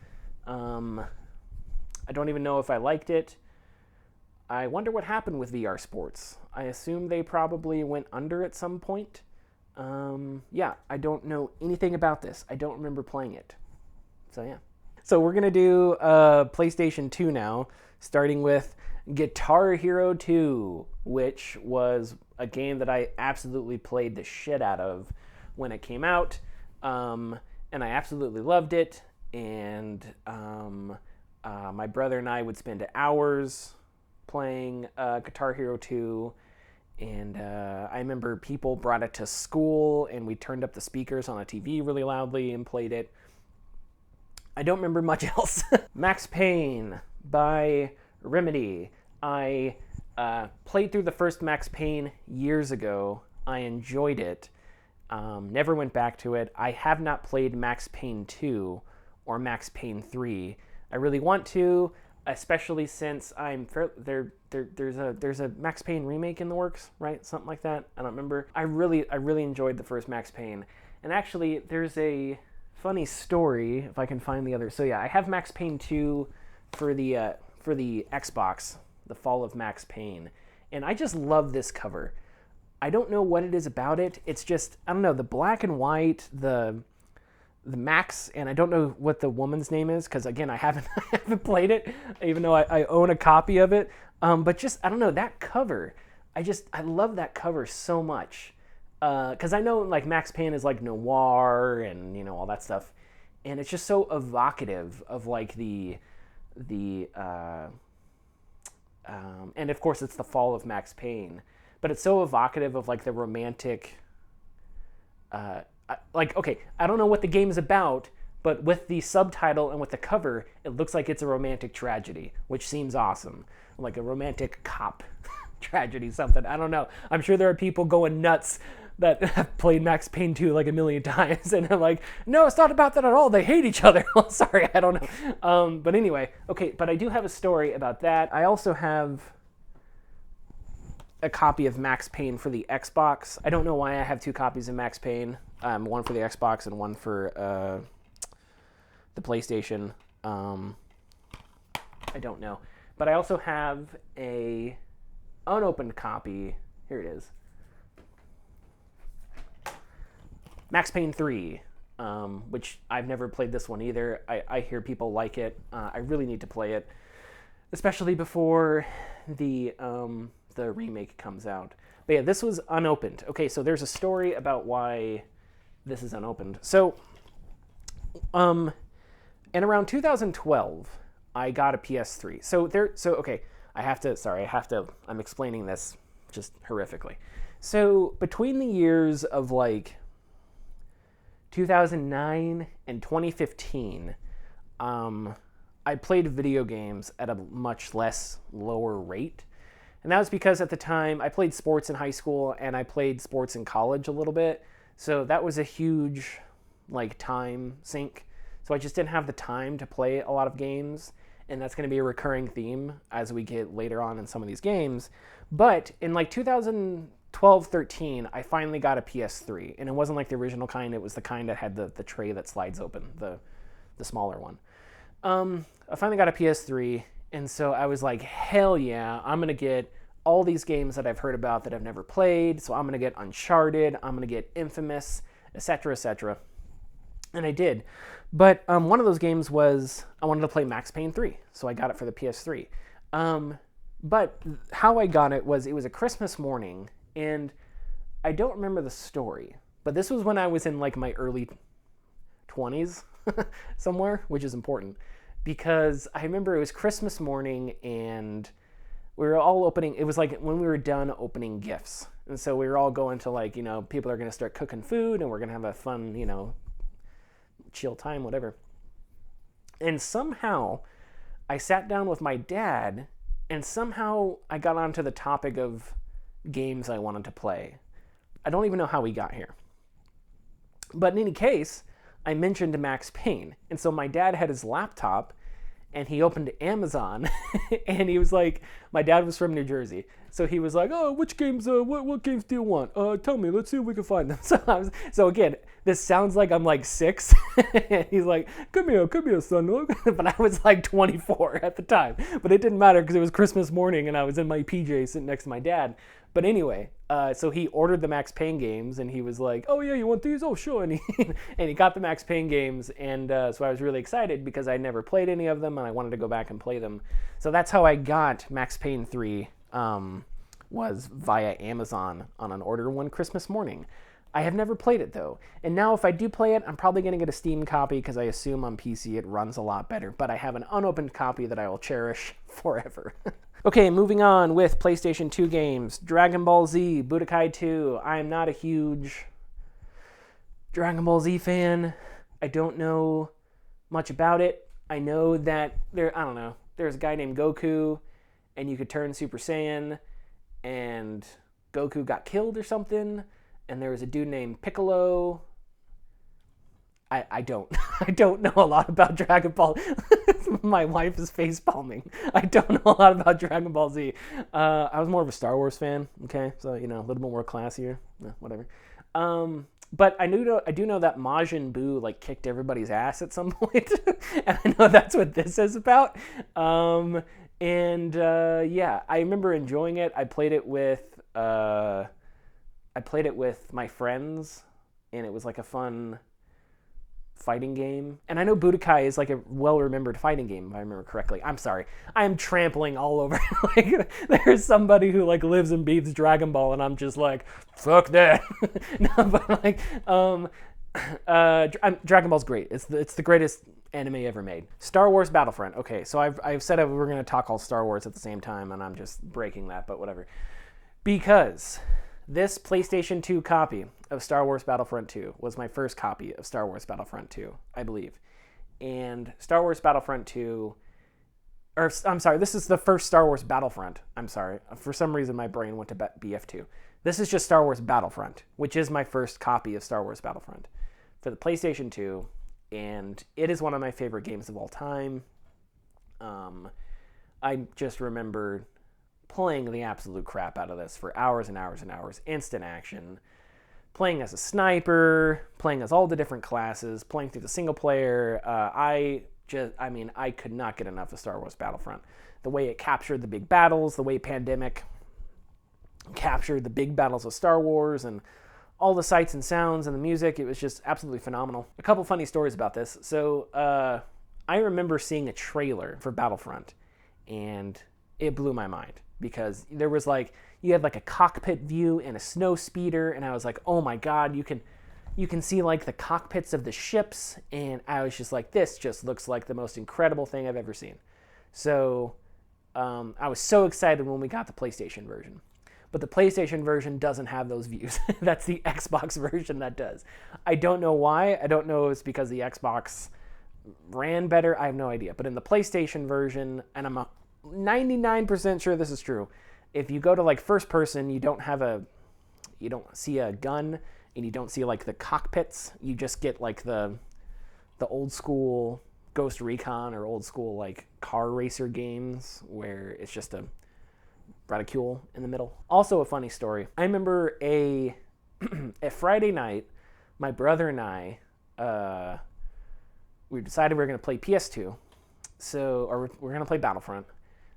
I don't even know if I liked it. I wonder what happened with VR Sports. I assume they probably went under at some point. Yeah, I don't know anything about this. I don't remember playing it. So yeah. So we're going to do PlayStation 2 now, starting with Guitar Hero 2, which was a game that I absolutely played the shit out of when it came out. And I absolutely loved it. And my brother and I would spend hours playing Guitar Hero 2, And I remember people brought it to school, and we turned up the speakers on a TV really loudly and played it. I don't remember much else. Max Payne by Remedy. I played through the first Max Payne years ago. I enjoyed it. Never went back to it. I have not played Max Payne 2 or Max Payne 3. I really want to, especially since there's a Max Payne remake in the works, right? Something like that. I don't remember. I really enjoyed the first Max Payne. And actually, there's a funny story if I can find the other. So yeah, I have Max Payne 2 for the Xbox, The Fall of Max Payne, and I just love this cover. I don't know what it is about it. It's just, I don't know, the black and white, the Max, and I don't know what the woman's name is because again I haven't played it, even though I own a copy of it. But just, I don't know, that cover. I love that cover so much. Because I know like Max Payne is like noir and all that stuff, and it's just so evocative of like the and of course it's the fall of Max Payne, but it's so evocative of like the romantic. Like, okay, I don't know what the game is about, but with the subtitle and with the cover, it looks like it's a romantic tragedy, which seems awesome, like a romantic cop tragedy, something. I don't know. I'm sure there are people going nuts that have played Max Payne 2 like a million times, and I'm like, no, it's not about that at all. They hate each other. Sorry, I don't know. But anyway, okay, but I do have a story about that. I also have a copy of Max Payne for the Xbox. I don't know why I have two copies of Max Payne, one for the Xbox and one for the PlayStation. I don't know. But I also have a unopened copy. Here it is. Max Payne 3, which I've never played this one either. I hear people like it. I really need to play it, especially before the remake comes out. But yeah, this was unopened. Okay, so there's a story about why this is unopened. So, in around 2012, I got a PS3. So okay, I'm explaining this just horrifically. So between the years of like 2009 and 2015, I played video games at a much lower rate. And that was because at the time I played sports in high school and I played sports in college a little bit. So that was a huge like time sink. So I just didn't have the time to play a lot of games. And that's going to be a recurring theme as we get later on in some of these games. But in like 2012, 13, I finally got a PS3. And it wasn't like the original kind. It was the kind that had the tray that slides open, the smaller one. I finally got a PS3. And so I was like, hell yeah, I'm going to get all these games that I've heard about that I've never played. So I'm going to get Uncharted, I'm going to get Infamous, etc., etc. And I did. But one of those games was, I wanted to play Max Payne 3. So I got it for the PS3. But how I got it was a Christmas morning. And I don't remember the story. But this was when I was in like my early 20s somewhere, which is important. Because I remember it was Christmas morning and we were all opening, it was like when we were done opening gifts. And so we were all going to like, people are going to start cooking food and we're going to have a fun, chill time, whatever. And somehow I sat down with my dad and somehow I got onto the topic of games I wanted to play. I don't even know how we got here. But in any case, I mentioned Max Payne. And so my dad had his laptop and he opened Amazon and he was like, my dad was from New Jersey. So he was like, oh, which games, what games do you want? Tell me, let's see if we can find them. So again, this sounds like I'm like 6. And he's like, come here, son. But I was like 24 at the time. But it didn't matter because it was Christmas morning and I was in my PJs sitting next to my dad. But anyway, so he ordered the Max Payne games and he was like, oh yeah, you want these? Oh sure. And he got the Max Payne games. And so I was really excited because I never played any of them and I wanted to go back and play them. So that's how I got Max Payne 3, was via Amazon on an order one Christmas morning. I have never played it though. And now if I do play it, I'm probably going to get a Steam copy because I assume on PC it runs a lot better. But I have an unopened copy that I will cherish forever. Okay, moving on with PlayStation 2 games. Dragon Ball Z, Budokai 2. I am not a huge Dragon Ball Z fan. I don't know much about it. I know that there's a guy named Goku, and you could turn Super Saiyan, and Goku got killed or something, and there was a dude named Piccolo. I don't I don't know a lot about Dragon Ball. My wife is face palming. I don't know a lot about Dragon Ball Z. I was more of a Star Wars fan. Okay, so a little bit more classier. Whatever. But I do know that Majin Buu like kicked everybody's ass at some point, and I know that's what this is about. Yeah, I remember enjoying it. I played it with my friends, and it was like a fun fighting game. And I know Budokai is like a well-remembered fighting game, if I remember correctly. I'm sorry. I am trampling all over. Like, there's somebody who like lives and breathes Dragon Ball, and I'm just like, fuck that. No, but like, Dragon Ball's great. It's the greatest anime ever made. Star Wars Battlefront. Okay, so I've said we're going to talk all Star Wars at the same time, and I'm just breaking that, but whatever. Because this PlayStation 2 copy of Star Wars Battlefront 2 was my first copy of Star Wars Battlefront 2, I believe. And Star Wars Battlefront 2, or I'm sorry, this is the first Star Wars Battlefront. I'm sorry. For some reason, my brain went to BF2. This is just Star Wars Battlefront, which is my first copy of Star Wars Battlefront for the PlayStation 2. And it is one of my favorite games of all time. I just remember playing the absolute crap out of this for hours and hours and hours. Instant action. Playing as a sniper, playing as all the different classes, playing through the single player. I could not get enough of Star Wars Battlefront. The way it captured the big battles, the way Pandemic captured the big battles of Star Wars, and all the sights and sounds and the music, it was just absolutely phenomenal. A couple funny stories about this. So I remember seeing a trailer for Battlefront, and it blew my mind. Because there was you had like a cockpit view and a snow speeder, and I was like, oh my god, you can see like the cockpits of the ships, and I was just like, this just looks like the most incredible thing I've ever seen. So I was so excited when we got the PlayStation version. But the PlayStation version doesn't have those views. That's the Xbox version that does. I don't know why. I don't know if it's because the Xbox ran better. I have no idea. But in the PlayStation version, and I'm 99% sure this is true, if you go to like first person, you don't see a gun, and you don't see like the cockpits. You just get like the old school Ghost Recon or old school like car racer games where it's just a reticule in the middle. Also a funny story. I remember a Friday night, my brother and I, we decided we were going to play PS2, or we're going to play Battlefront.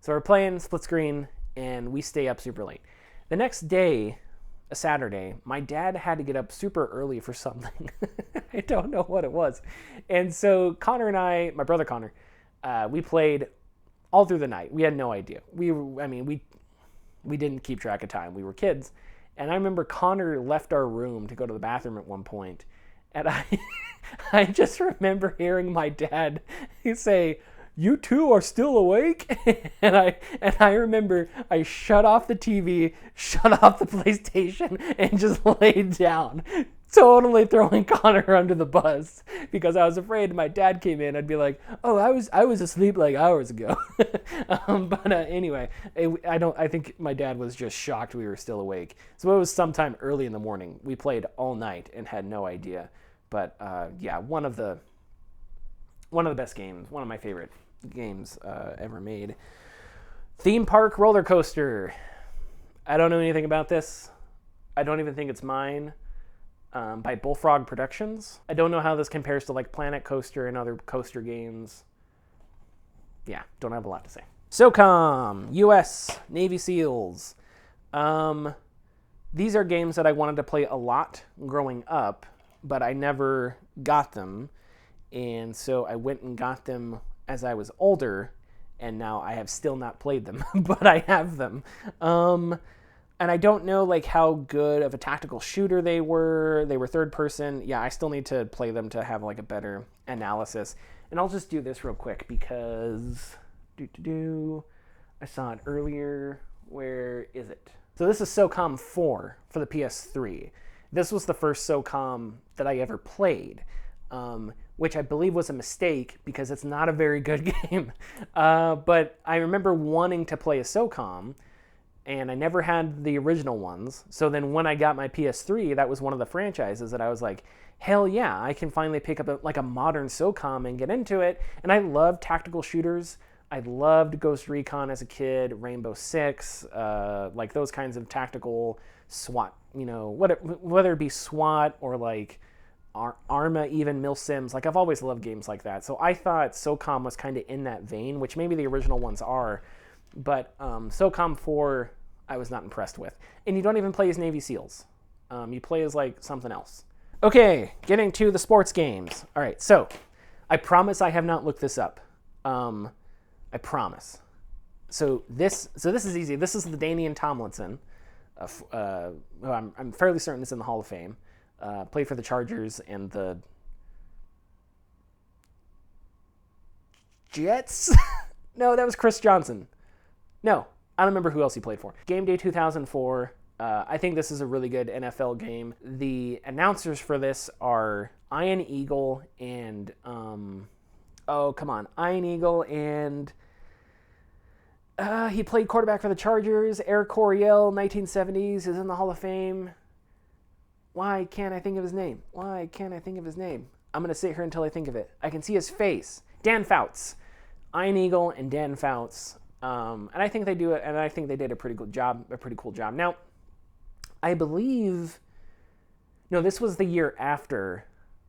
So we're playing split screen, and we stay up super late. The next day, a Saturday, my dad had to get up super early for something. I don't know what it was. And so Connor and I, my brother Connor, we played all through the night. We had no idea. We didn't keep track of time. We were kids. And I remember Connor left our room to go to the bathroom at one point, and I just remember hearing my dad say, "You two are still awake?" and I remember I shut off the TV, shut off the PlayStation, and just laid down, totally throwing Connor under the bus because I was afraid if my dad came in, I'd be like, "Oh, I was asleep like hours ago." Anyway, I think my dad was just shocked we were still awake. So it was sometime early in the morning. We played all night and had no idea. But yeah, one of the best games, one of my favorite games ever made. Theme Park Roller Coaster. I don't know anything about this. I don't even think it's mine. By Bullfrog Productions. I don't know how this compares to like Planet Coaster and other coaster games. Yeah, don't have a lot to say. SOCOM, US, Navy SEALs. These are games that I wanted to play a lot growing up, but I never got them. And so I went and got them as I was older, and now I have still not played them, but I have them. And I don't know like how good of a tactical shooter they were. They were third person. Yeah, I still need to play them to have like a better analysis. And I'll just do this real quick because I saw it earlier. Where is it? So this is SOCOM 4 for the PS3. This was the first SOCOM that I ever played, which I believe was a mistake because it's not a very good game. But I remember wanting to play a SOCOM, and I never had the original ones. So then when I got my PS3, that was one of the franchises that I was like, hell yeah, I can finally pick up a modern SOCOM and get into it. And I love tactical shooters. I loved Ghost Recon as a kid, Rainbow Six, like those kinds of tactical SWAT, whether it be SWAT or like Arma, even Milsims. Like I've always loved games like that. So I thought SOCOM was kind of in that vein, which maybe the original ones are. But SOCOM 4, I was not impressed with. And you don't even play as Navy SEALs. You play as like something else. Okay, getting to the sports games. All right, so I promise I have not looked this up. I promise. So this is easy. This is the Danian Tomlinson. I'm fairly certain it's in the Hall of Fame. Played for the Chargers and the Jets? No, that was Chris Johnson. No, I don't remember who else he played for. Game Day 2004. I think this is a really good NFL game. The announcers for this are Ian Eagle and Ian Eagle and he played quarterback for the Chargers. Eric Coryell, 1970s, is in the Hall of Fame. Why can't I think of his name? I'm going to sit here until I think of it. I can see his face. Dan Fouts. Ian Eagle and Dan Fouts. And I think they do it, and I think they did a pretty cool job. Now, I believe, this was the year after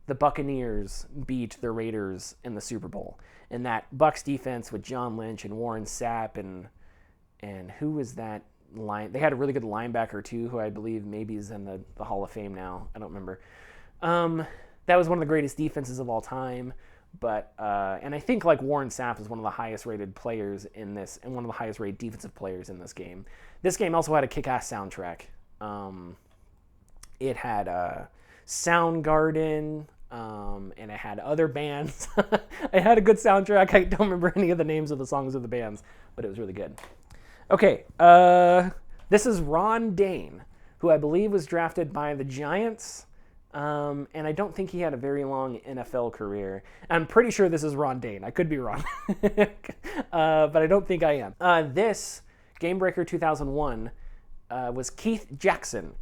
the Buccaneers beat the Raiders in the Super Bowl. And that Bucs defense with John Lynch and Warren Sapp and who was that line? They had a really good linebacker too, who I believe maybe is in the Hall of Fame now. I don't remember. That was one of the greatest defenses of all time. But and I think like Warren Sapp is one of the highest rated players in this, and one of the highest rated defensive players in this game. This game also had a kick-ass soundtrack. It had Soundgarden, and it had other bands. It had a good soundtrack. I don't remember any of the names of the songs of the bands, but it was really good. Okay, this is Ron Dane, who I believe was drafted by the Giants. And I don't think he had a very long NFL career. I'm pretty sure this is Ron Dane. I could be wrong. But I don't think I am. This, Game Breaker 2001, was Keith Jackson.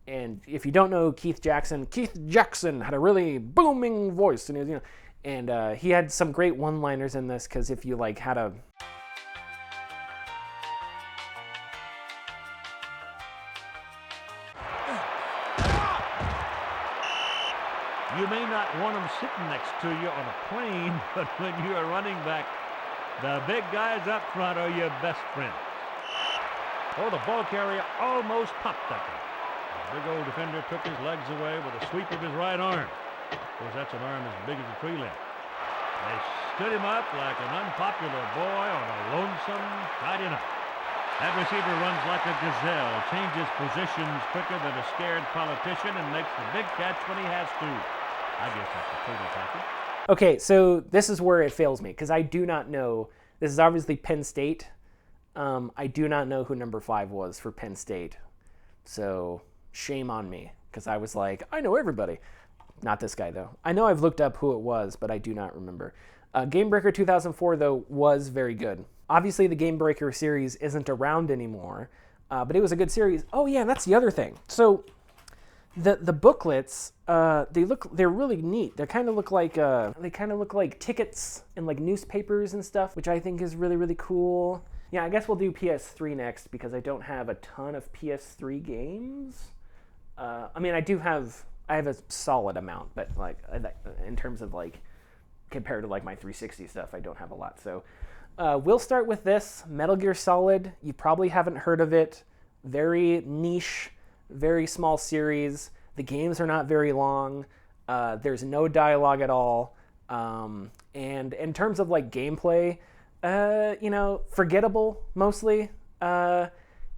And if you don't know Keith Jackson had a really booming voice. And he was, he had some great one-liners in this, because if you had a... You may not want them sitting next to you on a plane, but when you're a running back, the big guys up front are your best friends. Oh, the ball carrier almost popped that one. The big old defender took his legs away with a sweep of his right arm. Of course, that's an arm as big as a tree limb. They stood him up like an unpopular boy on a lonesome Friday night. That receiver runs like a gazelle, changes positions quicker than a scared politician, and makes the big catch when he has to. I guess that's a total package. Okay, so this is where it fails me, because I do not know. This is obviously Penn State. I do not know who number 5 was for Penn State. So shame on me, because I was like, I know everybody. Not this guy, though. I know I've looked up who it was, but I do not remember. Game Breaker 2004, though, was very good. Obviously, the Game Breaker series isn't around anymore, but it was a good series. Oh, yeah, that's the other thing. So the booklets, they're really neat. They kind of look like tickets in like newspapers and stuff, which I think is really, really cool. Yeah, I guess we'll do PS3 next, because I don't have a ton of PS3 games. I mean, I have a solid amount, but like in terms of like compared to like my 360 stuff, I don't have a lot. So we'll start with this, Metal Gear Solid. You probably haven't heard of it. Very niche, very small series. The games are not very long. There's no dialogue at all. And in terms of like gameplay, forgettable mostly. Yeah,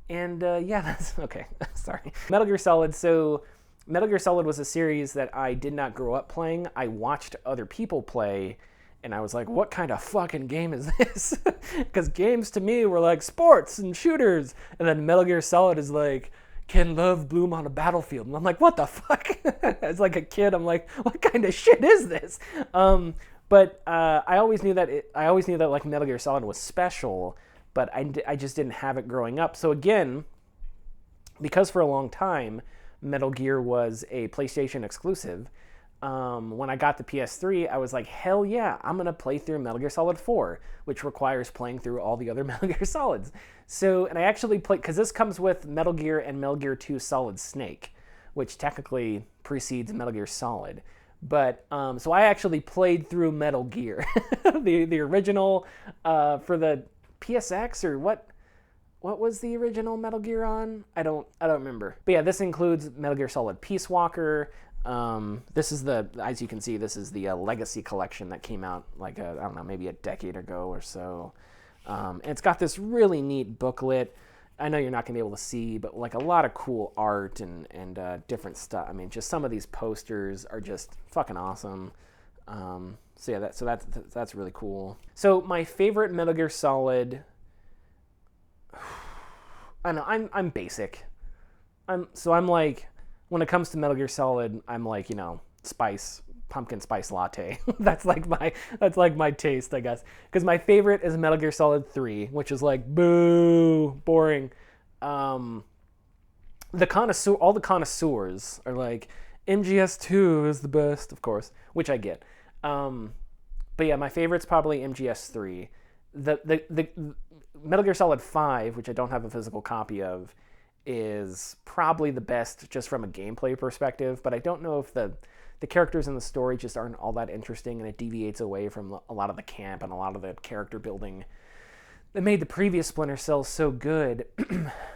that's okay. Sorry. Metal Gear Solid. So Metal Gear Solid was a series that I did not grow up playing. I watched other people play, And I was like, what kind of fucking game is this? Because games to me were like sports and shooters. And then Metal Gear Solid is like, can love bloom on a battlefield? And I'm like, what the fuck? As like a kid, I'm like, what kind of shit is this? But I always knew that like Metal Gear Solid was special, but I just didn't have it growing up. So again, because for a long time, Metal Gear was a PlayStation exclusive, when I got the PS3, I was like, hell yeah, I'm going to play through Metal Gear Solid 4, which requires playing through all the other Metal Gear Solids. So, and I actually played, because this comes with Metal Gear and Metal Gear 2 Solid Snake, which technically precedes Metal Gear Solid. But, so I actually played through Metal Gear, the original, for the PSX, or what was the original Metal Gear on? I don't remember. But yeah, this includes Metal Gear Solid Peace Walker. This is as you can see, this is the Legacy Collection that came out like, I don't know, maybe a decade ago or so. And it's got this really neat booklet. I know you're not going to be able to see, but like a lot of cool art and different stuff. I mean, just some of these posters are just fucking awesome. So yeah, that's really cool. So my favorite Metal Gear Solid, I know, I'm basic. I'm like, when it comes to Metal Gear Solid, I'm like, pumpkin spice latte. that's like my taste, I guess. Because my favorite is Metal Gear Solid 3, which is like, boo, boring. All the connoisseurs are like, MGS2 is the best, of course, which I get. But yeah, my favorite's probably MGS3. The Metal Gear Solid 5, which I don't have a physical copy of, is probably the best just from a gameplay perspective, but I don't know if the characters in the story just aren't all that interesting, and it deviates away from a lot of the camp and a lot of the character building that made the previous Splinter Cell so good.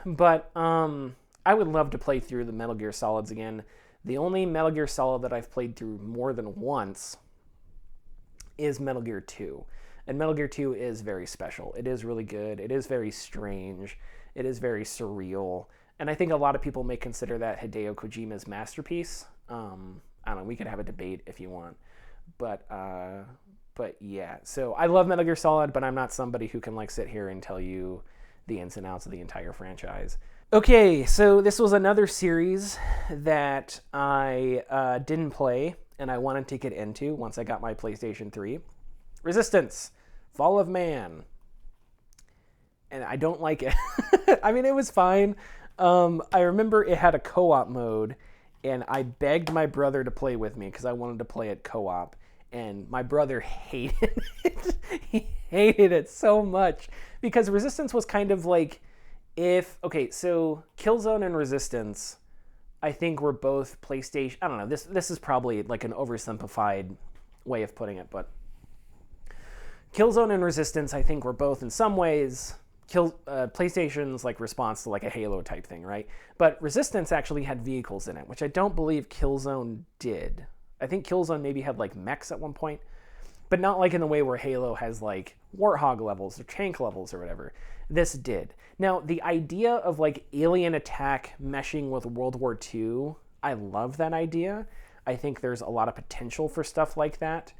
But I would love to play through the Metal Gear Solids again. The only Metal Gear Solid that I've played through more than once is Metal Gear 2. And Metal Gear 2 is very special. It is really good. It is very strange. It is very surreal. And I think a lot of people may consider that Hideo Kojima's masterpiece. I don't know, we could have a debate if you want. But yeah, so I love Metal Gear Solid, but I'm not somebody who can like sit here and tell you the ins and outs of the entire franchise. Okay, so this was another series that I didn't play and I wanted to get into once I got my PlayStation 3. Resistance, Fall of Man. And I don't like it. I mean, it was fine. I remember it had a co-op mode, and I begged my brother to play with me because I wanted to play it co-op, and my brother hated it. He hated it so much because Resistance was kind of like so Killzone and Resistance, I think were both PlayStation. I don't know. This is probably like an oversimplified way of putting it, but Killzone and Resistance, I think, were both in some ways PlayStation's like response to like a Halo type thing, right? But Resistance actually had vehicles in it, which I don't believe Killzone did. I think Killzone maybe had like mechs at one point, but not like in the way where Halo has like Warthog levels or tank levels or whatever. This did. Now, the idea of like alien attack meshing with World War II, I love that idea. I think there's a lot of potential for stuff like that.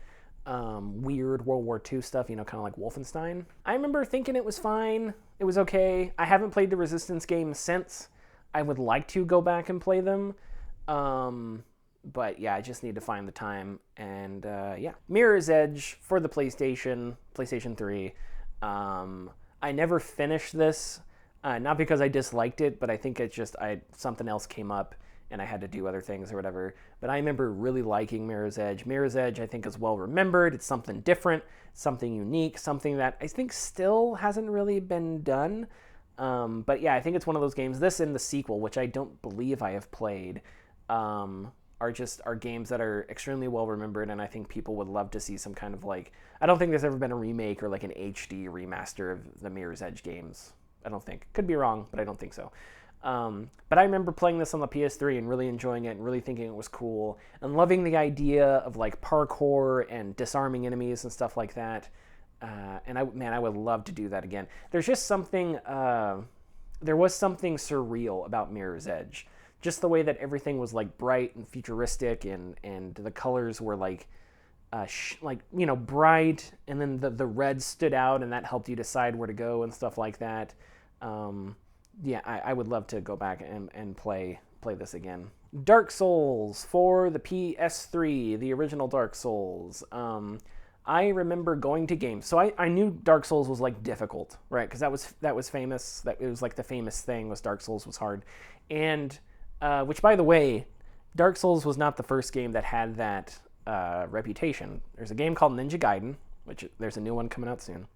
Weird World War II stuff, kind of like Wolfenstein. I remember thinking it was fine. It was okay. I haven't played the Resistance games since. I would like to go back and play them. But yeah, I just need to find the time. And yeah, Mirror's Edge for the PlayStation 3. I never finished this, not because I disliked it, but I think it's just something else came up and I had to do other things or whatever. But I remember really liking Mirror's Edge. Mirror's Edge, I think, is well remembered. It's something different, something unique, something that I think still hasn't really been done. But yeah, I think it's one of those games. This and the sequel, which I don't believe I have played, are games that are extremely well remembered, and I think people would love to see some kind of like. I don't think there's ever been a remake or like an HD remaster of the Mirror's Edge games. I don't think. Could be wrong, but I don't think so. But I remember playing this on the PS3 and really enjoying it and really thinking it was cool and loving the idea of like parkour and disarming enemies and stuff like that. And I would love to do that again. There's just something, there was something surreal about Mirror's Edge. Just the way that everything was like bright and futuristic and the colors were like, bright, and then the red stood out, and that helped you decide where to go and stuff like that. I would love to go back and play this again. Dark Souls for the PS3, the original Dark Souls. I remember going to games, so I knew Dark Souls was like difficult, right? Because that was famous. That it was like the famous thing was Dark Souls was hard, and which, by the way, Dark Souls was not the first game that had that reputation. There's a game called Ninja Gaiden, which there's a new one coming out soon.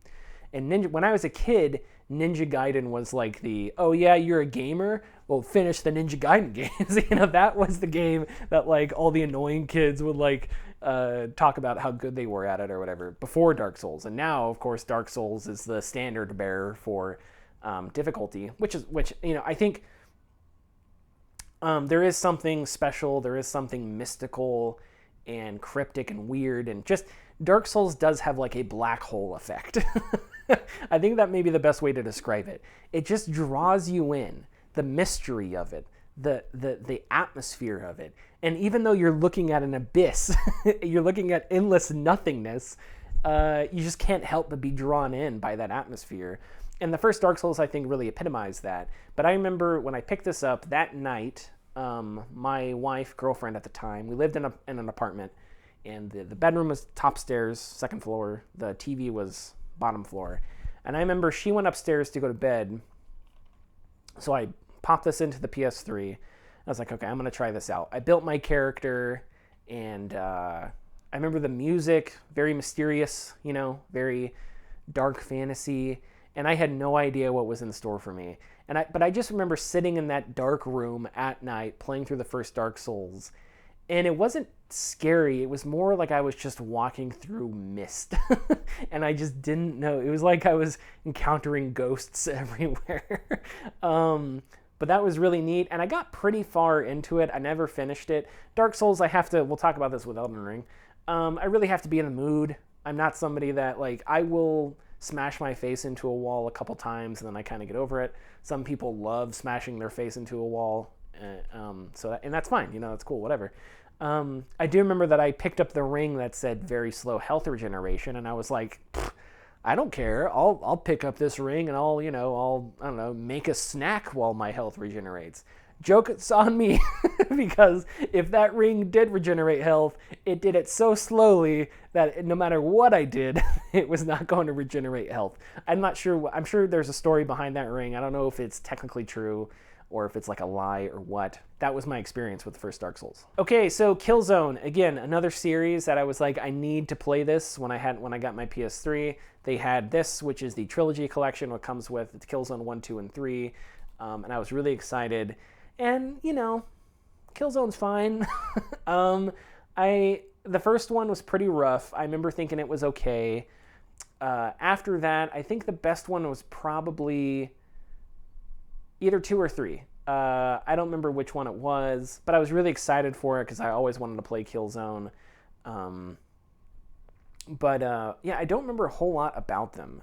And when I was a kid, Ninja Gaiden was like oh yeah, you're a gamer? Well, finish the Ninja Gaiden games. That was the game that like all the annoying kids would like talk about how good they were at it or whatever before Dark Souls. And now, of course, Dark Souls is the standard bearer for difficulty, which I think there is something special, there is something mystical and cryptic and weird, and just Dark Souls does have like a black hole effect. I think that may be the best way to describe it. It just draws you in, the mystery of it, the atmosphere of it. And even though you're looking at an abyss, you're looking at endless nothingness, you just can't help but be drawn in by that atmosphere. And the first Dark Souls, I think, really epitomized that. But I remember when I picked this up that night, my wife, girlfriend at the time, we lived in an apartment, and the bedroom was top stairs, second floor. The TV was bottom floor. And I remember she went upstairs to go to bed, so I popped this into the PS3. I was like, okay, I'm going to try this out. I built my character, and I remember the music, very mysterious, very dark fantasy, and I had no idea what was in store for me. But I just remember sitting in that dark room at night, playing through the first Dark Souls, and it wasn't scary. It was more like I was just walking through mist, and I just didn't know. It was like I was encountering ghosts everywhere. But that was really neat, and I got pretty far into it. I never finished it. Dark Souls, we'll talk about this with Elden Ring. I really have to be in the mood. I'm not somebody that, I will smash my face into a wall a couple times, and then I kind of get over it. Some people love smashing their face into a wall, and that's fine. That's cool, whatever. I do remember that I picked up the ring that said very slow health regeneration, and I was like, I don't care. I'll pick up this ring and I'll I don't know, make a snack while my health regenerates. Joke's on me, because if that ring did regenerate health, it did it so slowly that no matter what I did, it was not going to regenerate health. I'm not sure. I'm sure there's a story behind that ring. I don't know if it's technically true or if it's like a lie or what. That was my experience with the first Dark Souls. Okay, so Killzone, again, another series that I was like, I need to play this when I got my PS3. They had this, which is the Trilogy Collection, what comes with it's Killzone 1, 2, and 3, and I was really excited. And, Killzone's fine. The first one was pretty rough. I remember thinking it was okay. After that, I think the best one was probably either 2 or 3. I don't remember which one it was, but I was really excited for it because I always wanted to play Killzone. I don't remember a whole lot about them.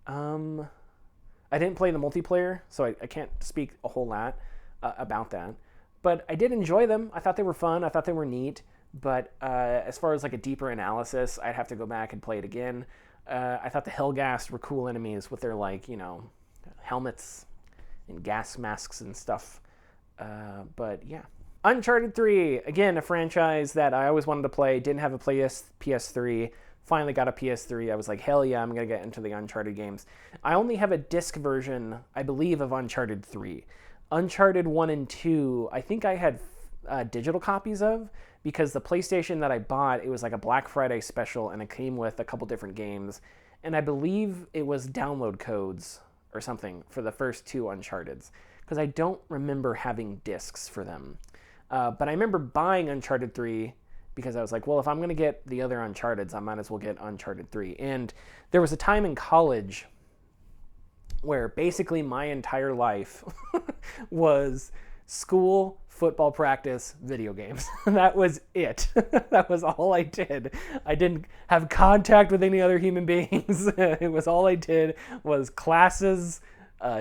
I didn't play the multiplayer, so I can't speak a whole lot about that. But I did enjoy them. I thought they were fun. I thought they were neat. But as far as like a deeper analysis, I'd have to go back and play it again. I thought the Hellghast were cool enemies with their helmets and gas masks and stuff. But yeah. Uncharted 3, again, a franchise that I always wanted to play. Didn't have a PS3. Finally got a PS3. I was like, hell yeah, I'm going to get into the Uncharted games. I only have a disc version, I believe, of Uncharted 3. Uncharted 1 and 2, I think I had digital copies of, because the PlayStation that I bought, it was like a Black Friday special, and it came with a couple different games. And I believe it was download codes or something for the first 2 Uncharteds, because I don't remember having discs for them. But I remember buying Uncharted 3 because I was like, well, if I'm going to get the other Uncharteds, I might as well get Uncharted 3. And there was a time in college where basically my entire life was school, football practice, video games. That was it. That was all I did. I didn't have contact with any other human beings. It was all I did was classes,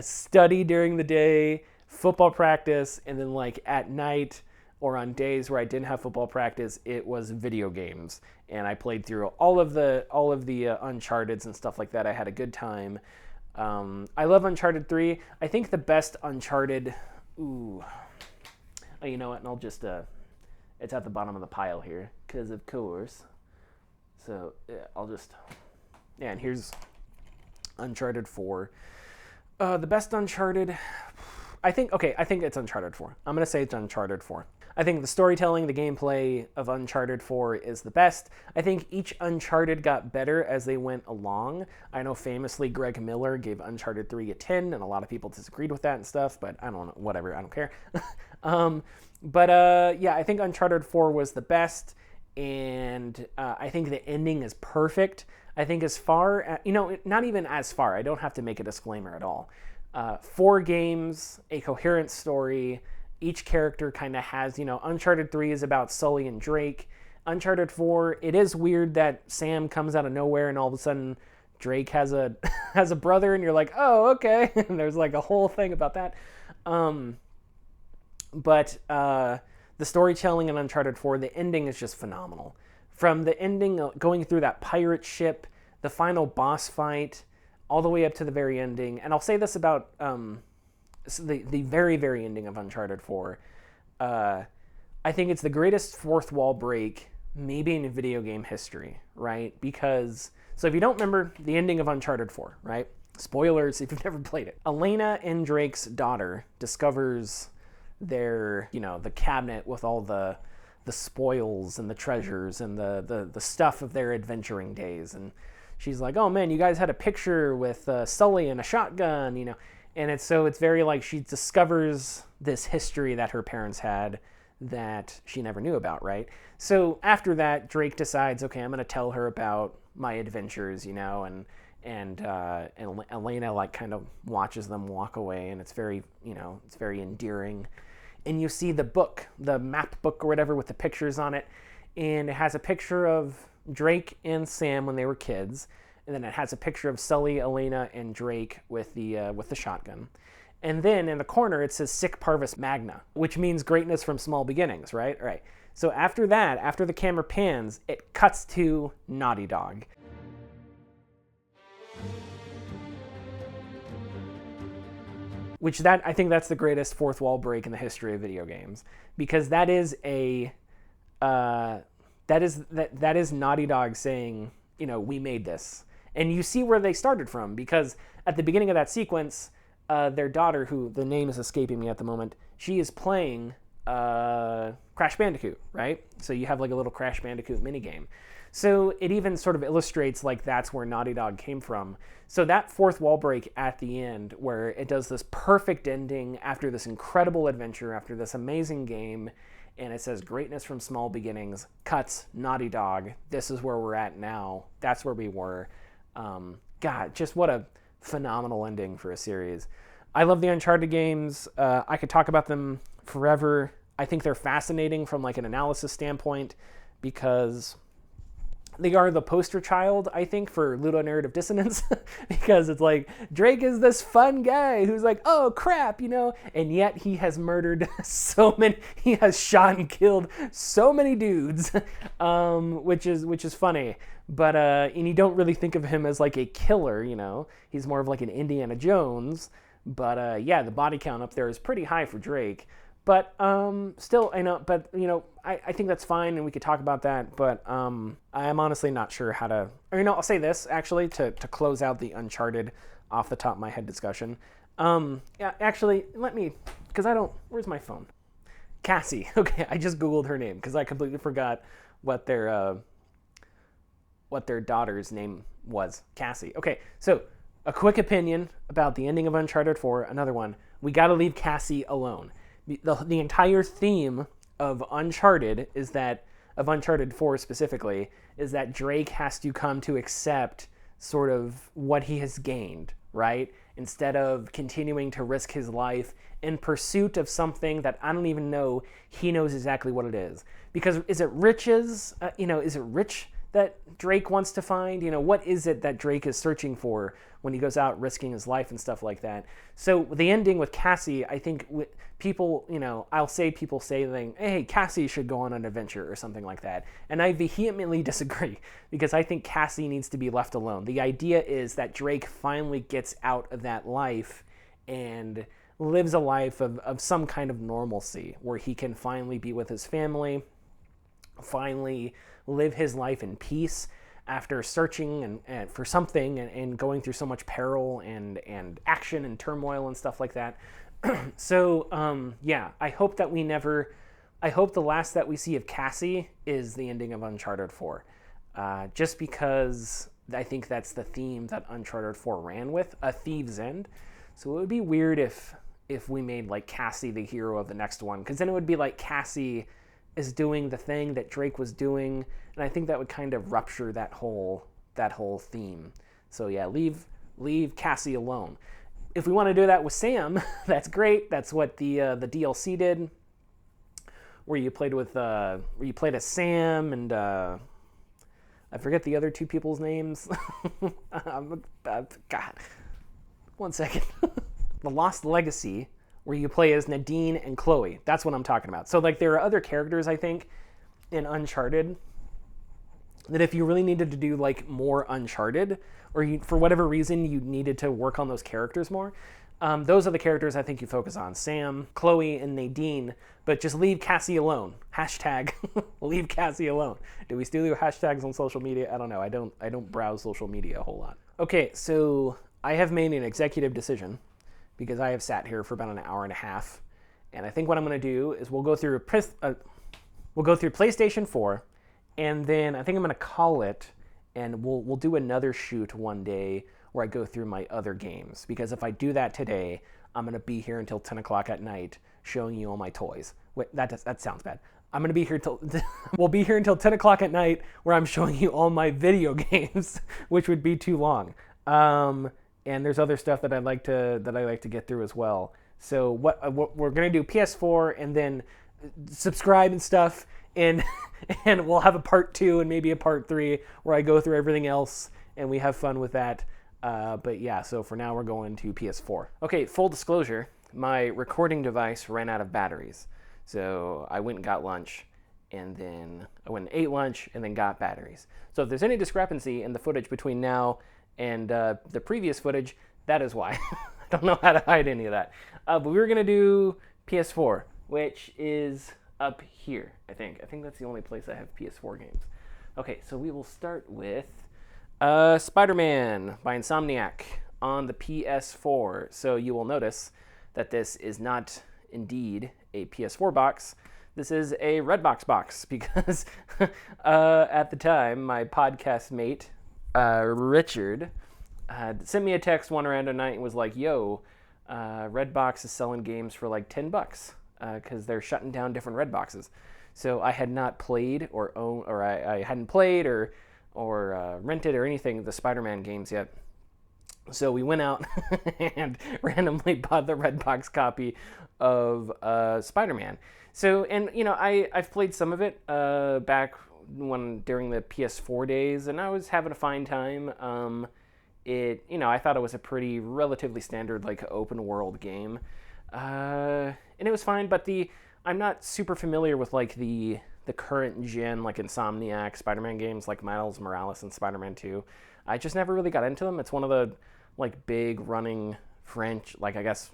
study during the day, football practice, and then like at night or on days where I didn't have football practice, it was video games. And I played through all of the Uncharted's and stuff like that. I had a good time. I love Uncharted 3. I think the best Uncharted... Ooh. Oh, you know what? And I'll just... it's at the bottom of the pile here, because of course. So, yeah, I'll just... Yeah, and here's Uncharted 4. The best Uncharted... I think it's Uncharted 4. I'm going to say it's Uncharted 4. I think the storytelling, the gameplay of Uncharted 4 is the best. I think each Uncharted got better as they went along. I know famously Greg Miller gave Uncharted 3 a 10, and a lot of people disagreed with that and stuff, but I don't know, whatever, I don't care. Yeah, I think Uncharted 4 was the best, and I think the ending is perfect. I think as far, not even as far, I don't have to make a disclaimer at all. 4 games, a coherent story, each character kind of has, Uncharted 3 is about Sully and Drake. Uncharted 4, it is weird that Sam comes out of nowhere and all of a sudden Drake has a has a brother and you're like, oh, okay. And there's like a whole thing about that. But the storytelling in Uncharted 4, the ending is just phenomenal. From the ending, going through that pirate ship, the final boss fight, all the way up to the very ending. And I'll say this about the very, very ending of Uncharted 4. I think it's the greatest fourth wall break maybe in video game history, right? Because, so if you don't remember the ending of Uncharted 4, right? Spoilers if you've never played it. Elena and Drake's daughter discovers their, the cabinet with all the spoils and the treasures and the stuff of their adventuring days. And she's like, oh man, you guys had a picture with Sully and a shotgun, And it's very like she discovers this history that her parents had that she never knew about, right? So after that, Drake decides, okay, I'm going to tell her about my adventures, and Elena like kind of watches them walk away, and it's very endearing. And you see the book, the map book or whatever with the pictures on it, and it has a picture of Drake and Sam when they were kids, and then it has a picture of Sully, Elena, and Drake with the shotgun. And then in the corner it says Sic Parvis Magna, which means greatness from small beginnings, right? Right. So after that, after the camera pans, it cuts to Naughty Dog. I think that's the greatest fourth wall break in the history of video games, because that is Naughty Dog saying, we made this. And you see where they started from, because at the beginning of that sequence, their daughter, who the name is escaping me at the moment, she is playing Crash Bandicoot, right? So you have like a little Crash Bandicoot minigame. So it even sort of illustrates like that's where Naughty Dog came from. So that fourth wall break at the end, where it does this perfect ending after this incredible adventure, after this amazing game, and it says greatness from small beginnings, cuts, Naughty Dog, this is where we're at now, that's where we were. God, just what a phenomenal ending for a series. I love the Uncharted games. I could talk about them forever. I think they're fascinating from like an analysis standpoint, because they are the poster child, I think, for ludonarrative dissonance, because it's like Drake is this fun guy who's like, oh crap, and yet he has murdered he has shot and killed so many dudes, which is funny. But and you don't really think of him as like a killer, he's more of like an Indiana Jones. But yeah, the body count up there is pretty high for Drake. But still, I know. But I think that's fine, and we could talk about that. But I am honestly not sure how to. Or I'll say this actually to close out the Uncharted off the top of my head discussion. Yeah, actually, let me, because I don't. Where's my phone? Cassie. Okay, I just Googled her name because I completely forgot what their daughter's name was. Cassie. Okay, so a quick opinion about the ending of Uncharted 4. Another one. We got to leave Cassie alone. The entire theme of Uncharted of Uncharted 4 specifically, is that Drake has to come to accept sort of what he has gained, right? Instead of continuing to risk his life in pursuit of something that I don't even know he knows exactly what it is. Because is it riches? Is it rich Drake wants to find. What is it that Drake is searching for when he goes out risking his life and stuff like that. So the ending with Cassie, I think people, people say, hey, Cassie should go on an adventure or something like that. And I vehemently disagree, because I think Cassie needs to be left alone. The idea is that Drake finally gets out of that life and lives a life of some kind of normalcy, where he can finally be with his family, finally live his life in peace after searching and for something and going through so much peril and action and turmoil and stuff like that. So, I hope the last that we see of Cassie is the ending of Uncharted 4. Just because I think that's the theme that Uncharted 4 ran with, a thieves end. So it would be weird if we made like Cassie the hero of the next one, because then it would be like Cassie is doing the thing that Drake was doing, and I think that would kind of rupture that whole theme. So yeah, leave Cassie alone. If we want to do that with Sam, that's great. That's what the DLC did, where you played as Sam and I forget the other two people's names. God, 1 second. The Lost Legacy, where you play as Nadine and Chloe. That's what I'm talking about. So like there are other characters, I think, in Uncharted that if you really needed to do like more Uncharted, or for whatever reason you needed to work on those characters more, those are the characters I think you focus on. Sam, Chloe, and Nadine, but just leave Cassie alone. Hashtag leave Cassie alone. Do we still do hashtags on social media? I don't know. I don't browse social media a whole lot. Okay, so I have made an executive decision, because I have sat here for about an hour and a half, and I think what I'm going to do is we'll go through PlayStation 4, and then I think I'm going to call it, and we'll do another shoot one day where I go through my other games, because if I do that today, I'm going to be here until 10 o'clock at night showing you all my toys. Wait, that sounds bad. I'm going to be here we'll be here until 10 o'clock at night where I'm showing you all my video games, which would be too long. And there's other stuff that I like to get through as well. So what we're gonna do PS4, and then subscribe and stuff, and we'll have a part 2 and maybe a part 3 where I go through everything else and we have fun with that. But yeah, so for now we're going to PS4. Okay, full disclosure, my recording device ran out of batteries, so I went and got lunch, and then I went and ate lunch and then got batteries. So if there's any discrepancy in the footage between now and the previous footage, that is why. I don't know how to hide any of that. But we were going to do PS4, which is up here, I think. I think that's the only place I have PS4 games. Okay, so we will start with Spider-Man by Insomniac on the PS4. So you will notice that this is not indeed a PS4 box. This is a Redbox box, because at the time, my podcast mate, Richard, sent me a text one random night and was like, yo, Redbox is selling games for like $10 because they're shutting down different Redboxes. So I had not played or owned, or I hadn't played or rented or anything the Spider-Man games yet. So we went out and randomly bought the Redbox copy of Spider-Man. So, and I've played some of it back during the PS4 days, and I was having a fine time. I thought it was a pretty relatively standard like open world game, and it was fine. But I'm not super familiar with like the current gen like Insomniac Spider-Man games like Miles Morales and Spider-Man 2. I just never really got into them. It's one of the like big running franchise,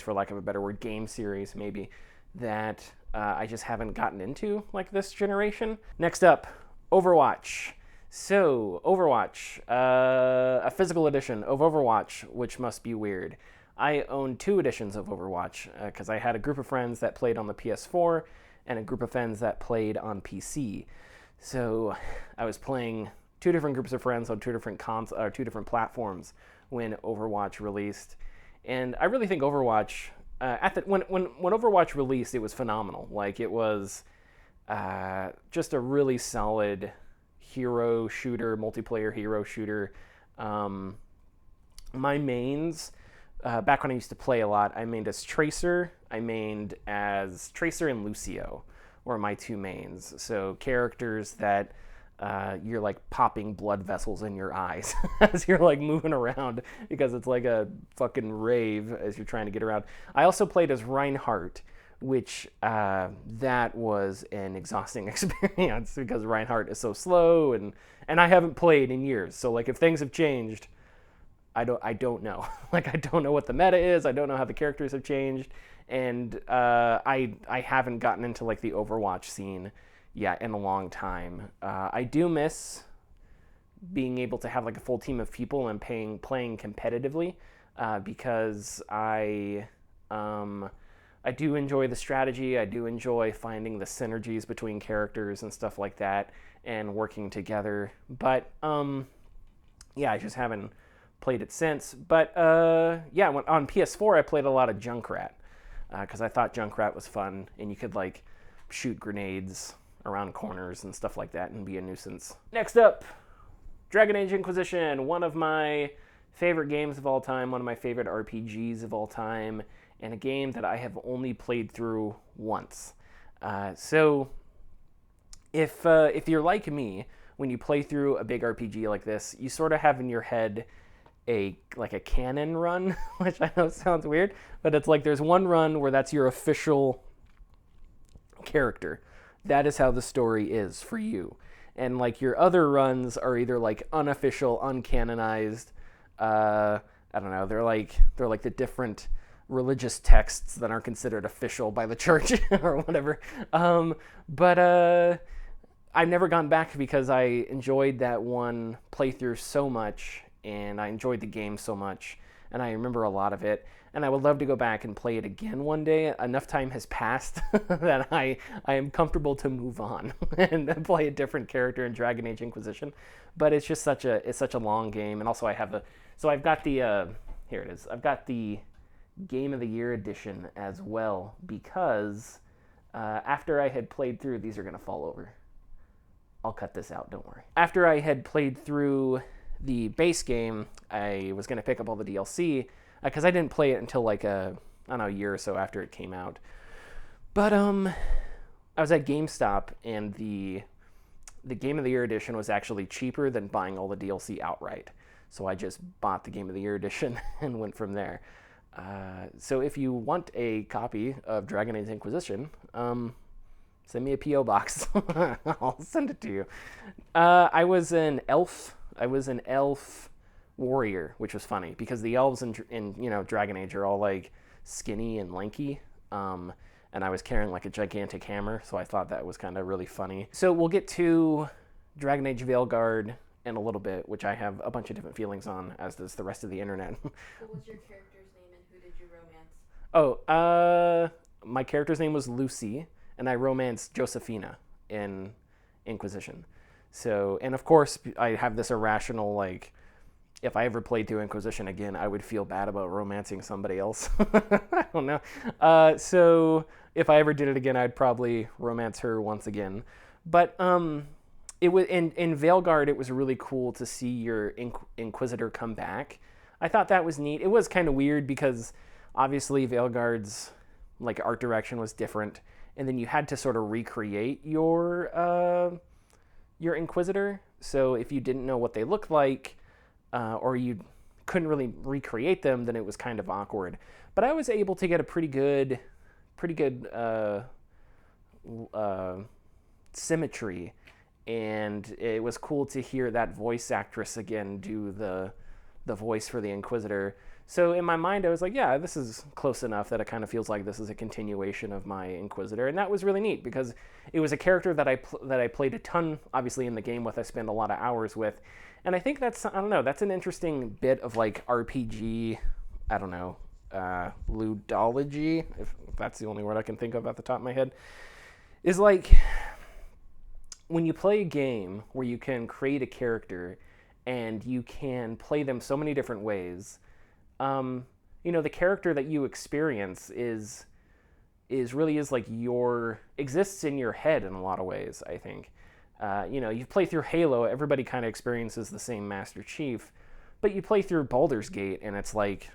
for lack of a better word, game series maybe, that I just haven't gotten into like this generation. Next up, Overwatch. So, Overwatch, a physical edition of Overwatch, which must be weird. I own 2 editions of Overwatch because I had a group of friends that played on the PS4 and a group of friends that played on PC. So, I was playing 2 different groups of friends on 2 different 2 different platforms when Overwatch released. And I really think Overwatch, when Overwatch released, it was phenomenal. Like, it was just a really solid hero shooter, multiplayer hero shooter. My mains, back when I used to play a lot, I mained as Tracer. Tracer and Lucio were my 2 mains. So characters that you're like popping blood vessels in your eyes as you're like moving around because it's like a fucking rave as you're trying to get around. I also played as Reinhardt, which that was an exhausting experience because Reinhardt is so slow and I haven't played in years. So like if things have changed, I don't know. Like I don't know what the meta is. I don't know how the characters have changed, and I haven't gotten into like the Overwatch scene yet in a long time. I do miss being able to have like a full team of people and playing competitively because I do enjoy the strategy. I do enjoy finding the synergies between characters and stuff like that and working together. But yeah, I just haven't played it since. But yeah, on PS4 I played a lot of Junkrat because I thought Junkrat was fun and you could like shoot grenades around corners and stuff like that and be a nuisance. Next up, Dragon Age Inquisition, one of my favorite games of all time, one of my favorite RPGs of all time, and a game that I have only played through once. So if you're like me, when you play through a big RPG like this, you sort of have in your head a canon run, which I know sounds weird, but it's like there's one run where that's your official character. That is how the story is for you. And like your other runs are either like unofficial, uncanonized, I don't know, they're like the different religious texts that aren't considered official by the church or whatever. But I've never gone back because I enjoyed that one playthrough so much and I enjoyed the game so much and I remember a lot of it. And I would love to go back and play it again one day. Enough time has passed that I am comfortable to move on and play a different character in Dragon Age Inquisition. But it's just such a long game. And also I've got the here it is. I've got the Game of the Year edition as well because after I had played through, these are gonna fall over. I'll cut this out, don't worry. After I had played through the base game, I was gonna pick up all the DLC. Because I didn't play it until like a year or so after it came out. But I was at GameStop and the Game of the Year edition was actually cheaper than buying all the DLC outright. So I just bought the Game of the Year edition and went from there. So if you want a copy of Dragon Age Inquisition, send me a P.O. box. I'll send it to you. I was an elf warrior, which was funny because the elves in Dragon Age are all like skinny and lanky, and I was carrying like a gigantic hammer, so I thought that was kind of really funny. So we'll get to Dragon Age Veilguard in a little bit, which I have a bunch of different feelings on, as does the rest of the internet. What was your character's name and who did you romance? My character's name was Lucy, and I romanced Josephina in Inquisition. So, and of course, I have this irrational like, if I ever played through Inquisition again, I would feel bad about romancing somebody else. I don't know. So if I ever did it again, I'd probably romance her once again. But it was in Veilguard, it was really cool to see your Inquisitor come back. I thought that was neat. It was kind of weird because obviously Veilguard's like art direction was different, and then you had to sort of recreate your Inquisitor. So if you didn't know what they looked like, or you couldn't really recreate them, then it was kind of awkward. But I was able to get a pretty good symmetry, and it was cool to hear that voice actress again do the voice for the Inquisitor. So in my mind, I was like, yeah, this is close enough that it kind of feels like this is a continuation of my Inquisitor, and that was really neat because it was a character that I played a ton, obviously, in the game with. I spent a lot of hours with. And I think that's an interesting bit of like RPG, I don't know, ludology, if that's the only word I can think of at the top of my head, is like when you play a game where you can create a character and you can play them so many different ways, the character that you experience is like exists in your head in a lot of ways, I think. You play through Halo, everybody kind of experiences the same Master Chief, but you play through Baldur's Gate and it's like,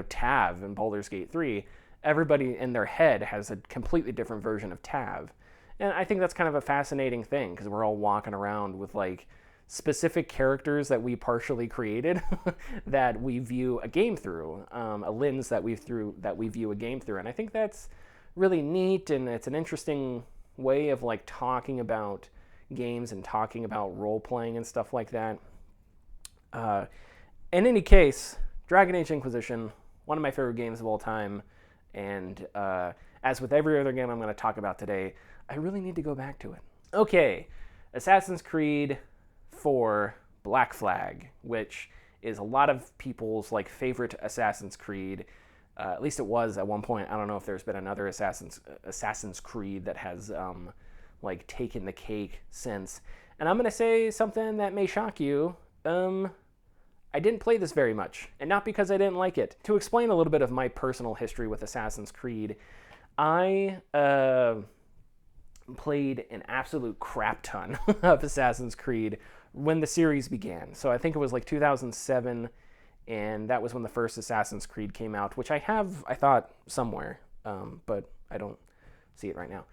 Tav in Baldur's Gate 3, everybody in their head has a completely different version of Tav. And I think that's kind of a fascinating thing because we're all walking around with like specific characters that we partially created that we view a game through, a lens that we view a game through. And I think that's really neat, and it's an interesting way of like talking about games and talking about role playing and stuff like that. In any case, Dragon Age Inquisition, one of my favorite games of all time, and as with every other game I'm going to talk about today, I really need to go back to it. Okay, Assassin's Creed 4 Black Flag, which is a lot of people's like favorite Assassin's Creed. At least it was at one point. I don't know if there's been another Assassin's Creed that has like taken the cake since. And I'm going to say something that may shock you. I didn't play this very much, and not because I didn't like it. To explain a little bit of my personal history with Assassin's Creed, I played an absolute crap ton of Assassin's Creed when the series began. So I think it was like 2007, and that was when the first Assassin's Creed came out, which I thought, somewhere, but I don't see it right now.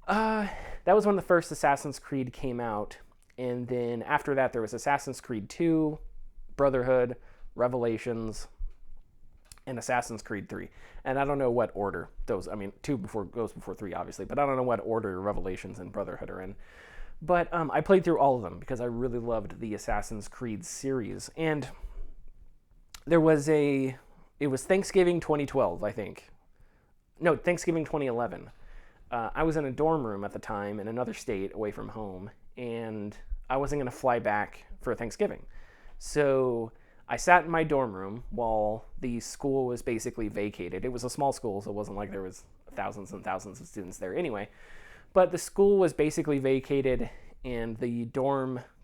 That was when the first Assassin's Creed came out, and then after that there was Assassin's Creed 2, Brotherhood, Revelations, and Assassin's Creed 3. And I don't know what order those, 2 goes before 3, obviously, but I don't know what order Revelations and Brotherhood are in. But I played through all of them because I really loved the Assassin's Creed series. And it was Thanksgiving 2012, I think. No, Thanksgiving 2011. I was in a dorm room at the time in another state away from home, and I wasn't going to fly back for Thanksgiving. So I sat in my dorm room while the school was basically vacated. It was a small school, so it wasn't like there was thousands and thousands of students there anyway. But the school was basically vacated, and the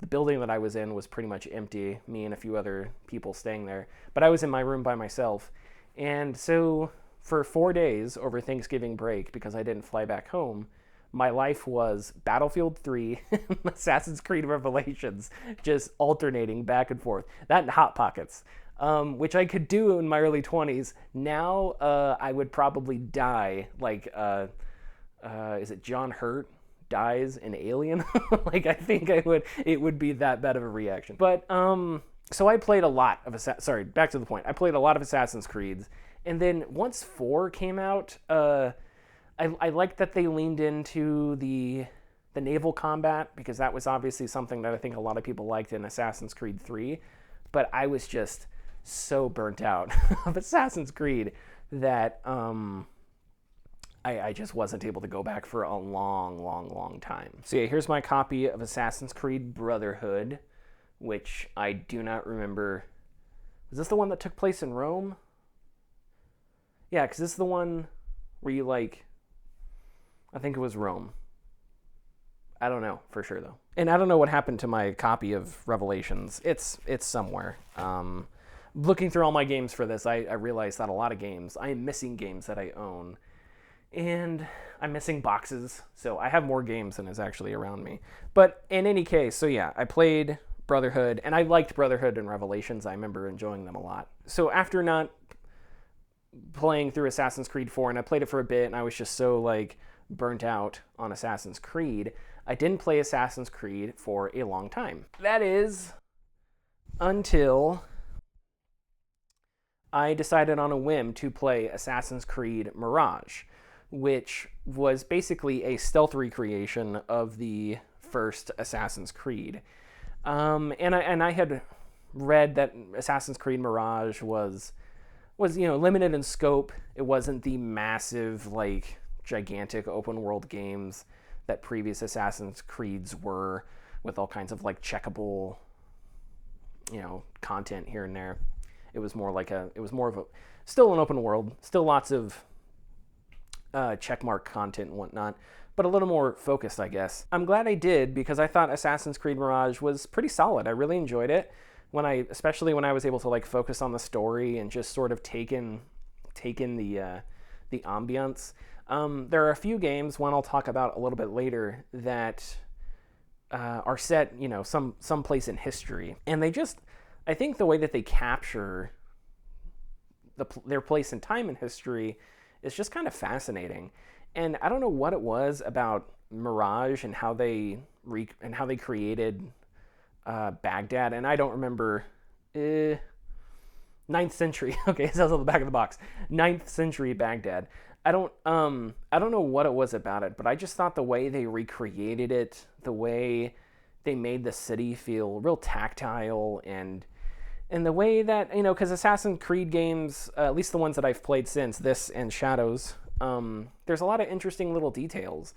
building that I was in was pretty much empty, me and a few other people staying there. But I was in my room by myself. And so for 4 days over Thanksgiving break, because I didn't fly back home, my life was Battlefield 3 and Assassin's Creed Revelations, just alternating back and forth. That and Hot Pockets, which I could do in my early 20s. Now I would probably die, like, is it John Hurt dies in Alien? Like, I think it would be that bad of a reaction. But, so I played a lot of, back to the point. I played a lot of Assassin's Creeds, and then once 4 came out, I liked that they leaned into the naval combat, because that was obviously something that I think a lot of people liked in Assassin's Creed 3, but I was just so burnt out of Assassin's Creed that I just wasn't able to go back for a long time. So yeah, here's my copy of Assassin's Creed Brotherhood, which I do not remember. Was this the one that took place in Rome? Yeah, because this is the one where you like... I think it was Rome. I don't know for sure, though. And I don't know what happened to my copy of Revelations. It's somewhere. Looking through all my games for this, I realized that a lot of games, I am missing games that I own. And I'm missing boxes, so I have more games than is actually around me. But in any case, so yeah, I played Brotherhood, and I liked Brotherhood and Revelations. I remember enjoying them a lot. So after not playing through Assassin's Creed 4, and I played it for a bit, and I was just so, like, burnt out on Assassin's Creed, I didn't play Assassin's Creed for a long time. That is until I decided on a whim to play Assassin's Creed Mirage, which was basically a stealth recreation of the first Assassin's Creed. And I had read that Assassin's Creed Mirage was limited in scope. It wasn't the massive, like, gigantic open world games that previous Assassin's Creeds were, with all kinds of like checkable, content here and there. It was more of a still an open world, still lots of checkmark content and whatnot, but a little more focused, I guess. I'm glad I did, because I thought Assassin's Creed Mirage was pretty solid. I really enjoyed it especially when I was able to like focus on the story and just sort of take in the ambiance. There are a few games, one I'll talk about a little bit later, that are set, some place in history. And I think the way that they capture their place in time in history is just kind of fascinating. And I don't know what it was about Mirage and how they created Baghdad, and I don't remember 9th century. Okay, it says on the back of the box, 9th century Baghdad. I don't know what it was about it, but I just thought the way they recreated it, the way they made the city feel real tactile, and the way that, because Assassin's Creed games, at least the ones that I've played since this and Shadows, there's a lot of interesting little details.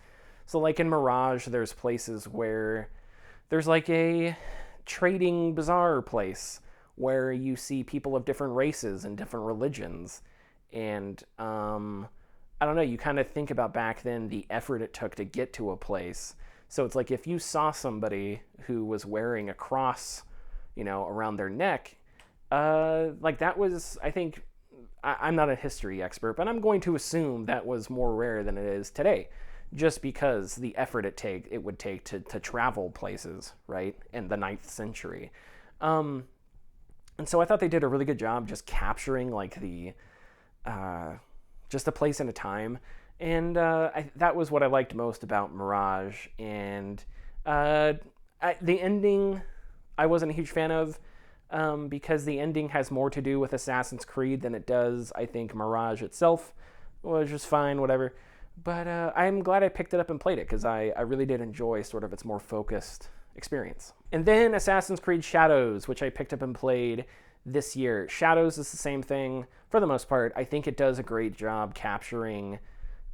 So like in Mirage, there's places where there's like a trading bazaar place where you see people of different races and different religions. And I don't know, you kind of think about back then the effort it took to get to a place. So it's like if you saw somebody who was wearing a cross, around their neck, like that was, I think, I'm not a history expert, but I'm going to assume that was more rare than it is today, just because the effort it would take to travel places, right, in the 9th century. And so I thought they did a really good job just capturing like the just a place and a time, and that was what I liked most about Mirage. And the ending I wasn't a huge fan of, because the ending has more to do with Assassin's Creed than it does, I think, Mirage itself. Was just fine, whatever. But I'm glad I picked it up and played it, because I really did enjoy sort of its more focused experience. And then Assassin's Creed Shadows, which I picked up and played this year. Shadows is the same thing for the most part. I think it does a great job capturing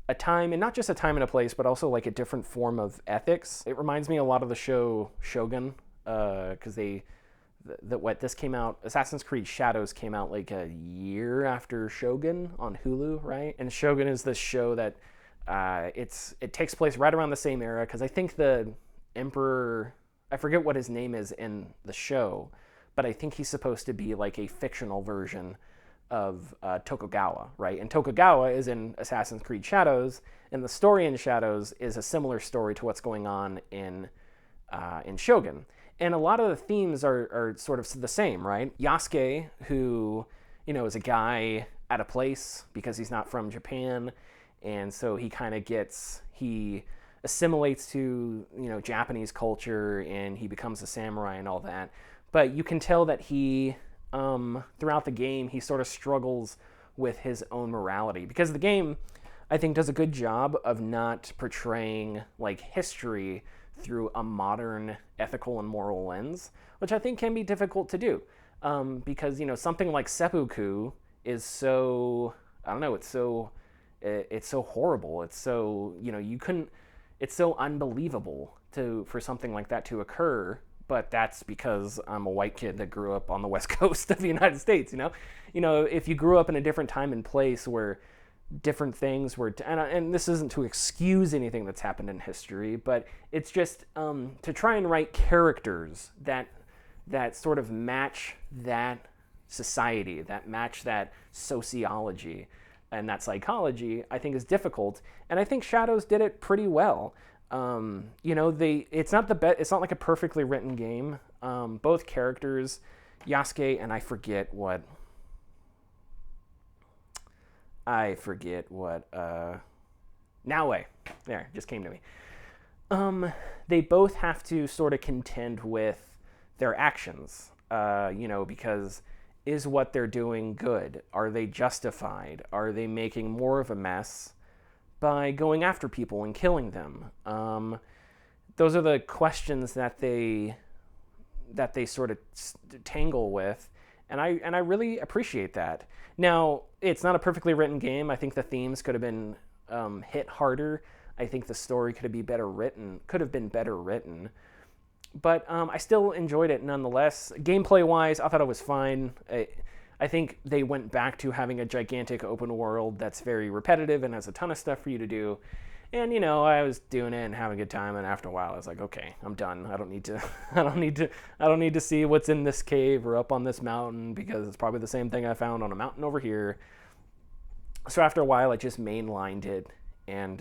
a time, and not just a time and a place, but also like a different form of ethics. It reminds me a lot of the show Shogun, because this came out, Assassin's Creed Shadows came out like a year after Shogun on Hulu, right? And Shogun is this show that it takes place right around the same era, because I think the Emperor, I forget what his name is in the show, but I think he's supposed to be like a fictional version of Tokugawa, right? And Tokugawa is in Assassin's Creed Shadows, and the story in Shadows is a similar story to what's going on in Shogun. And a lot of the themes are sort of the same, right? Yasuke, who, is a guy at a place because he's not from Japan, and so he kind of he assimilates to, Japanese culture, and he becomes a samurai and all that. But you can tell that he, throughout the game, he sort of struggles with his own morality, because the game, I think, does a good job of not portraying like history through a modern ethical and moral lens, which I think can be difficult to do, because something like seppuku is so, I don't know, it's so horrible, it's so, it's so unbelievable for something like that to occur. But that's because I'm a white kid that grew up on the West Coast of the United States. If you grew up in a different time and place where different things were, and this isn't to excuse anything that's happened in history, but it's just to try and write characters that sort of match that society, that match that sociology and that psychology, I think is difficult. And I think Shadows did it pretty well. It's not like a perfectly written game. Both characters, Yasuke and I forget what Naue, there, just came to me. They both have to sort of contend with their actions, because is what they're doing good? Are they justified? Are they making more of a mess by going after people and killing them? Those are the questions that they sort of tangle with, and I really appreciate that. Now, it's not a perfectly written game. I think the themes could have been hit harder. I think the story could have been better written. But I still enjoyed it nonetheless. Gameplay-wise, I thought it was fine. I think they went back to having a gigantic open world that's very repetitive and has a ton of stuff for you to do. And I was doing it and having a good time, and after a while I was like, okay, I'm done. I don't need to see what's in this cave or up on this mountain, because it's probably the same thing I found on a mountain over here. So after a while I just mainlined it and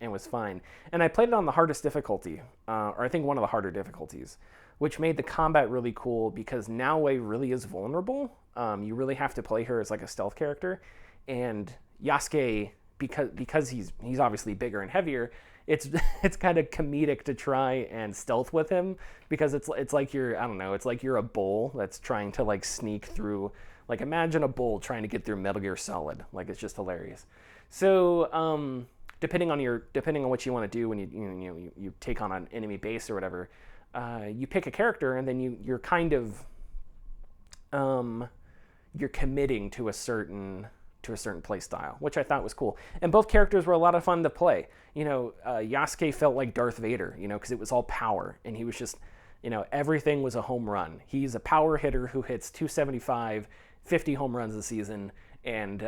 was fine. And I played it on the hardest difficulty, or I think one of the harder difficulties, which made the combat really cool, because Naue really is vulnerable. You really have to play her as like a stealth character, and Yasuke, because he's obviously bigger and heavier, it's it's kind of comedic to try and stealth with him, because it's like you're, I don't know, it's like you're a bull that's trying to like sneak through. Like, imagine a bull trying to get through Metal Gear Solid. Like, it's just hilarious. So depending on what you want to do when you take on an enemy base or whatever, you pick a character, and then you're kind of you're committing to a certain play style, which I thought was cool. And both characters were a lot of fun to play. Yasuke felt like Darth Vader, because it was all power, and he was just, everything was a home run. He's a power hitter who hits 275, 50 home runs a season, and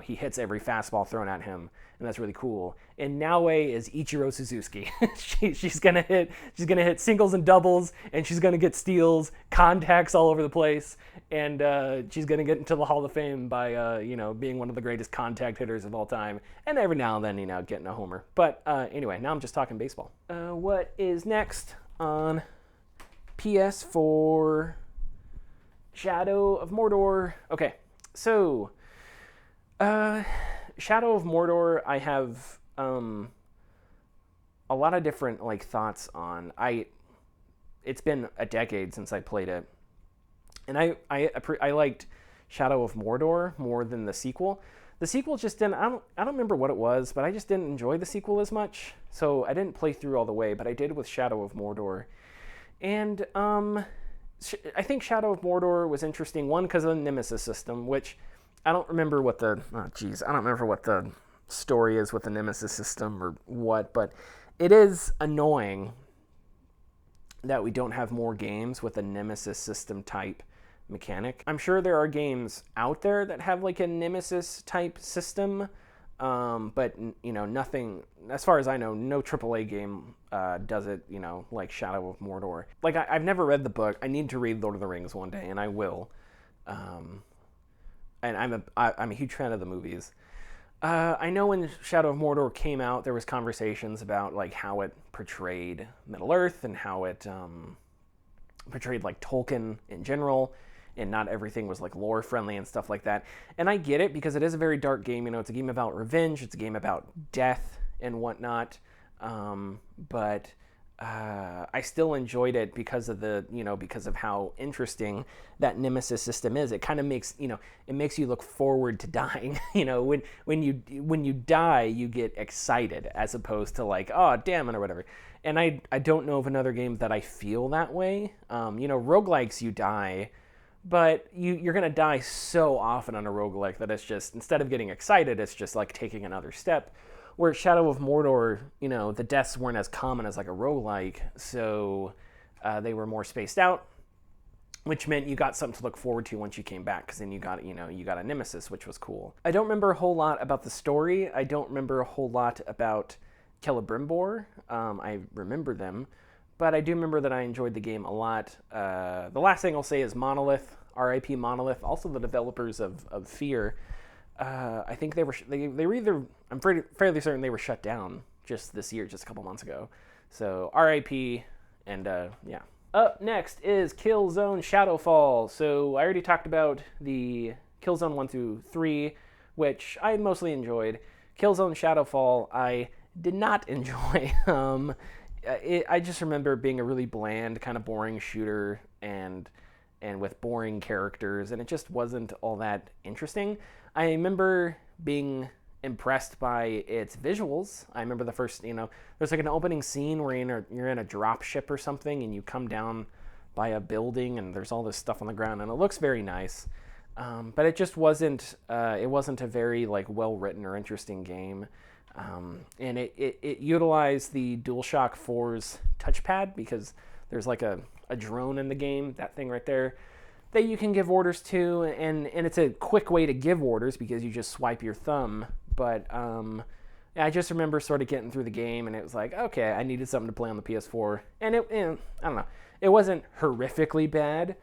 he hits every fastball thrown at him, and that's really cool. And Naoe is Ichiro Suzuki. she's gonna hit singles and doubles, and she's gonna get steals, contacts all over the place, and she's gonna get into the Hall of Fame by being one of the greatest contact hitters of all time, and every now and then getting a homer. But anyway, now I'm just talking baseball. What is next on PS4? Shadow of Mordor. Okay, so Shadow of Mordor, I have a lot of different thoughts on. It's been a decade since I played it, and I liked Shadow of Mordor more than the sequel. The sequel just didn't. I don't remember what it was, but I just didn't enjoy the sequel as much. So I didn't play through all the way, but I did with Shadow of Mordor, and I think Shadow of Mordor was interesting. One, because of the Nemesis system, which I don't remember what I don't remember what the story is with the Nemesis system or what, but it is annoying that we don't have more games with a Nemesis system type mechanic. I'm sure there are games out there that have like a Nemesis type system, but nothing, as far as I know, no AAA game does it, like Shadow of Mordor. Like, I've never read the book. I need to read Lord of the Rings one day, and I will. And I'm a huge fan of the movies. I know when Shadow of Mordor came out, there was conversations about like how it portrayed Middle Earth and how it portrayed like Tolkien in general, and not everything was like lore friendly and stuff like that. And I get it, because it is a very dark game. It's a game about revenge. It's a game about death and whatnot. But I still enjoyed it because of because of how interesting that Nemesis system is. It kind of makes, it makes you look forward to dying. When you die, you get excited, as opposed to like, oh, damn it, or whatever. And I don't know of another game that I feel that way. Roguelikes, you die, but you're going to die so often on a roguelike that it's just, instead of getting excited, it's just like taking another step. Where Shadow of Mordor, the deaths weren't as common as like a roguelike, so they were more spaced out, which meant you got something to look forward to once you came back, because then you got a nemesis, which was cool. I don't remember a whole lot about the story. I don't remember a whole lot about Celebrimbor. I remember them, but I do remember that I enjoyed the game a lot. The last thing I'll say is Monolith, R.I.P. Monolith, also the developers of Fear. I think they were either, I'm fairly certain they were shut down just this year, just a couple months ago. So RIP, and yeah. Up next is Killzone Shadowfall. So I already talked about the Killzone 1 through 3, which I mostly enjoyed. Killzone Shadowfall, I did not enjoy. I just remember being a really bland, kind of boring shooter, and with boring characters, and it just wasn't all that interesting. I remember being impressed by its visuals. I remember the first, there's like an opening scene where you're in a drop ship or something, and you come down by a building, and there's all this stuff on the ground, and it looks very nice. But it just wasn't. It wasn't a very like well written or interesting game. And it utilized the DualShock 4's touchpad, because there's like a drone in the game, that thing right there, that you can give orders to, and it's a quick way to give orders because you just swipe your thumb. But I just remember sort of getting through the game, and it was like, okay, I needed something to play on the PS4, and I don't know, it wasn't horrifically bad,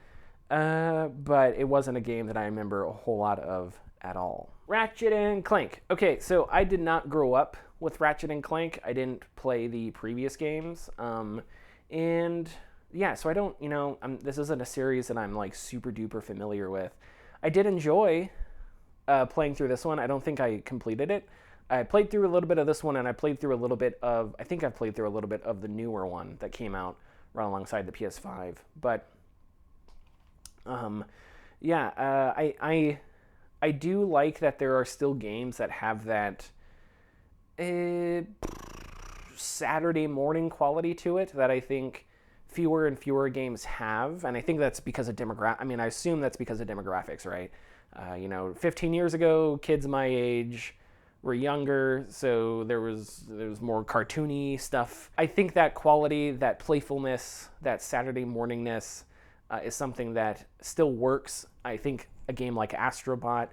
but it wasn't a game that I remember a whole lot of at all. Ratchet and Clank. Okay, so I did not grow up with Ratchet and Clank. I didn't play the previous games, and yeah, so I don't, this isn't a series that I'm like super duper familiar with. I did enjoy playing through this one. I don't think I completed it. I played through a little bit of this one, and I think I've played through a little bit of the newer one that came out right alongside the PS5. But I do like that there are still games that have that Saturday morning quality to it that I think fewer and fewer games have, and I think that's because of I assume that's because of demographics, right? 15 years ago, kids my age were younger, so there was more cartoony stuff. I think that quality, that playfulness, that Saturday morningness is something that still works. I think a game like Astrobot,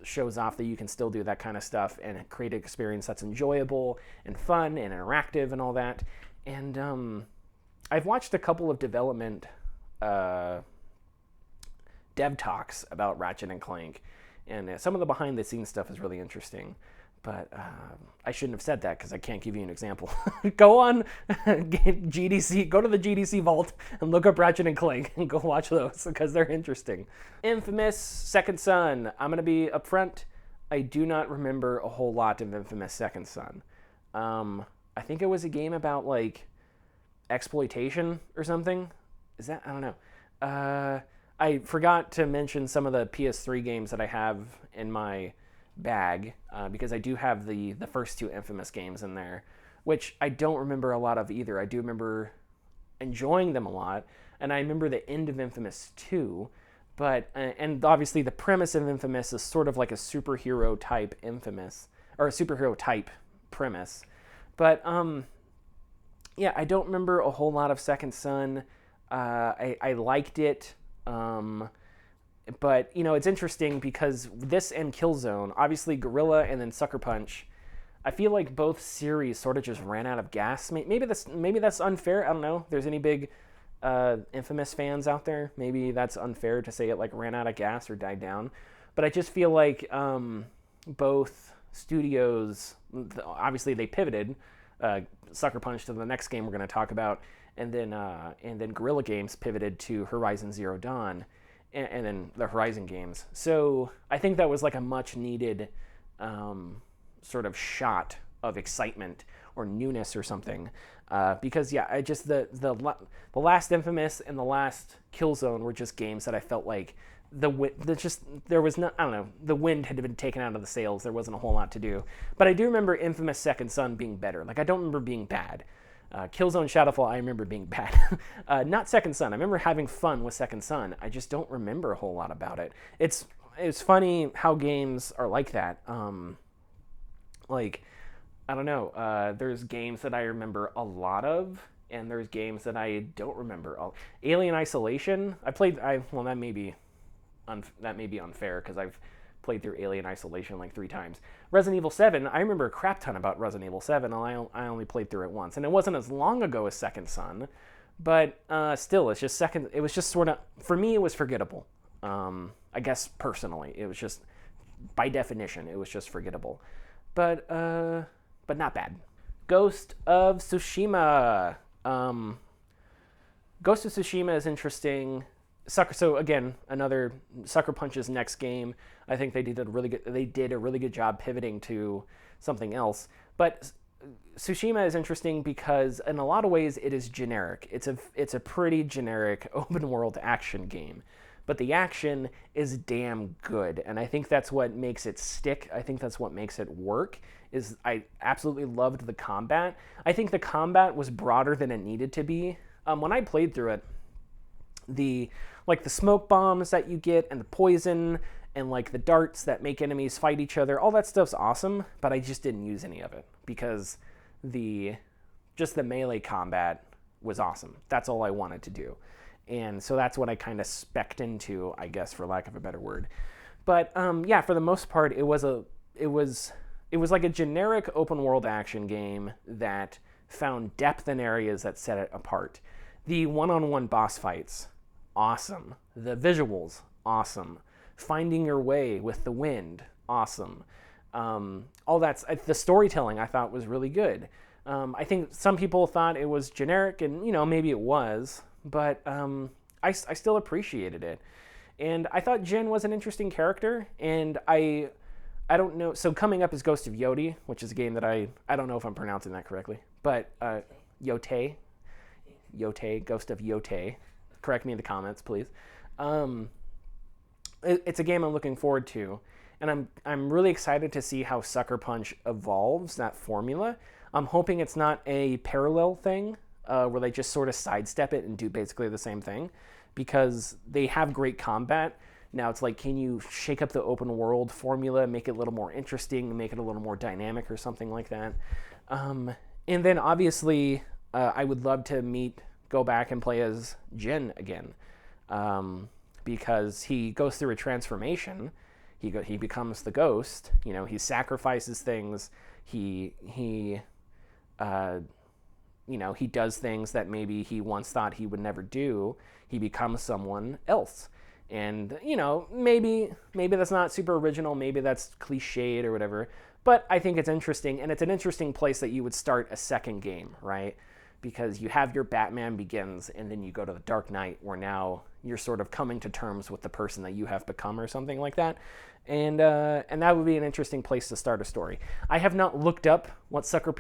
shows off that you can still do that kind of stuff and create an experience that's enjoyable and fun and interactive and all that. And I've watched a couple of development dev talks about Ratchet and Clank, and some of the behind-the-scenes stuff is really interesting. But I shouldn't have said that because I can't give you an example. Go on GDC, go to the GDC vault and look up Ratchet and Clank and go watch those because they're interesting. Infamous Second Son. I'm going to be upfront. I do not remember a whole lot of Infamous Second Son. I think it was a game about like exploitation or something. Is that? I don't know. I forgot to mention some of the PS3 games that I have in my bag because I do have the first two Infamous games in there, which I don't remember a lot of either. I do remember enjoying them a lot, and I remember the end of Infamous 2, but and obviously the premise of Infamous is sort of like a superhero type Infamous, or a superhero type premise, but I don't remember a whole lot of Second Son. I liked it. But, it's interesting because this and Killzone, obviously Guerrilla and then Sucker Punch, I feel like both series sort of just ran out of gas. Maybe that's unfair. I don't know. If there's any big Infamous fans out there, maybe that's unfair to say it like ran out of gas or died down. But I just feel like both studios, obviously they pivoted Sucker Punch to the next game we're going to talk about, and then Guerrilla Games pivoted to Horizon Zero Dawn. And then the Horizon games. So I think that was like a much needed sort of shot of excitement or newness or something. Because I just the last Infamous and the last Killzone were just games that I felt like the wind had been taken out of the sails. There wasn't a whole lot to do. But I do remember Infamous Second Son being better. Like I don't remember being bad. Killzone Shadowfall, I remember being bad. Not Second Son. I remember having fun with Second Son. I just don't remember a whole lot about it. It's funny how games are like that. I don't know. There's games that I remember a lot of, and there's games that I don't remember. Alien Isolation. That may be unfair because I've played through Alien Isolation like 3 times. Resident Evil 7, I remember a crap ton about Resident Evil 7, and I only played through it once. And it wasn't as long ago as Second Son, but still, it was just sort of, for me, it was forgettable. I guess personally, it was just, by definition, it was just forgettable. But not bad. Ghost of Tsushima. Ghost of Tsushima is interesting. So again, another Sucker Punch's next game. I think they did a really good job pivoting to something else. But Tsushima is interesting because in a lot of ways it is generic. It's a pretty generic open world action game. But the action is damn good, and I think that's what makes it stick. I think that's what makes it work. I absolutely loved the combat. I think the combat was broader than it needed to be. When I played through it, the smoke bombs that you get and the poison and like the darts that make enemies fight each other, all that stuff's awesome, but I just didn't use any of it because the melee combat was awesome. That's all I wanted to do. And so that's what I kind of spec'd into, I guess, for lack of a better word. But for the most part, it was like a generic open world action game that found depth in areas that set it apart. The one-on-one boss fights, awesome. The visuals, awesome. Finding your way with the wind, awesome. The storytelling I thought was really good. I think some people thought it was generic, and maybe it was, but I still appreciated it. And I thought Jin was an interesting character, and I I don't know. So coming up is Ghost of Yoti, which is a game that I don't know if I'm pronouncing that correctly, but Yote, Ghost of Yote. Correct me in the comments, please. It's a game I'm looking forward to, and I'm really excited to see how Sucker Punch evolves that formula. I'm hoping it's not a parallel thing where they just sort of sidestep it and do basically the same thing, because they have great combat. Now it's like, can you shake up the open world formula, make it a little more interesting, make it a little more dynamic or something like that? And then obviously, I would love to go back and play as Jin again, because he goes through a transformation. He becomes the ghost. You know, he sacrifices things. He does things that maybe he once thought he would never do. He becomes someone else. And, you know, maybe that's not super original, maybe that's cliched or whatever, but I think it's interesting, and it's an interesting place that you would start a second game, right? Because you have your Batman Begins, and then you go to the Dark Knight, where now you're sort of coming to terms with the person that you have become or something like that. And that would be an interesting place to start a story. I have not looked up what Sucker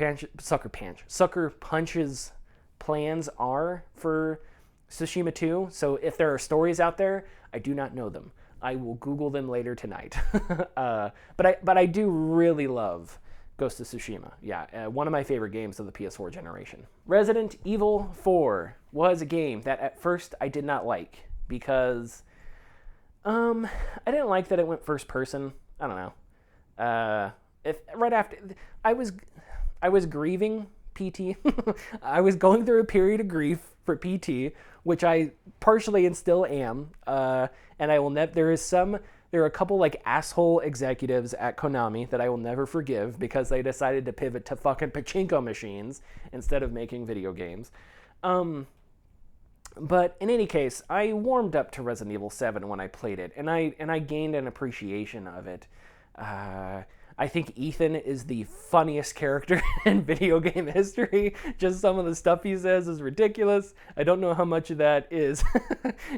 Punch's plans are for Tsushima 2, so if there are stories out there, I do not know them. I will Google them later tonight. But I do really love Ghost of Tsushima. Yeah, one of my favorite games of the PS4 generation. Resident Evil 4 was a game that at first I did not like, because I didn't like that it went first person. I don't know. Right after I was grieving PT. I was going through a period of grief for PT, which I partially and still am. And I will there are a couple like asshole executives at Konami that I will never forgive, because they decided to pivot to fucking pachinko machines instead of making video games. But in any case, I warmed up to Resident Evil 7 when I played it, and I gained an appreciation of it. I think Ethan is the funniest character in video game history. Just some of the stuff he says is ridiculous. I don't know how much of that is.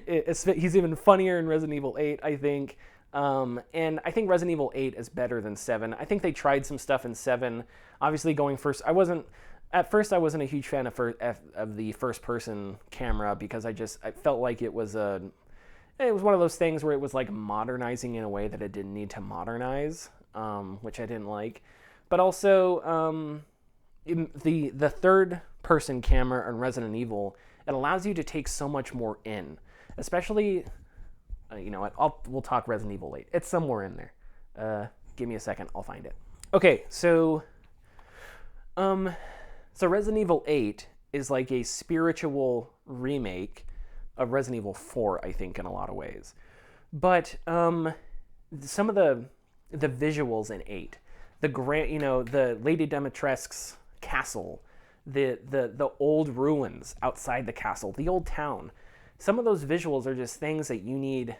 He's even funnier in Resident Evil 8, I think. And I think Resident Evil 8 is better than 7. I think they tried some stuff in 7. Obviously, going first, at first I wasn't a huge fan of the first-person camera, because I felt like it was one of those things where it was like modernizing in a way that it didn't need to modernize. Which I didn't like, but also the third person camera in Resident Evil, it allows you to take so much more in, especially you know what, we'll talk Resident Evil 8. It's somewhere in there. Give me a second, I'll find it. Okay, so Resident Evil 8 is like a spiritual remake of Resident Evil 4, I think, in a lot of ways, but some of the visuals in 8, the Lady Dimitrescu's castle, the old ruins outside the castle, the old town, some of those visuals are just things that you need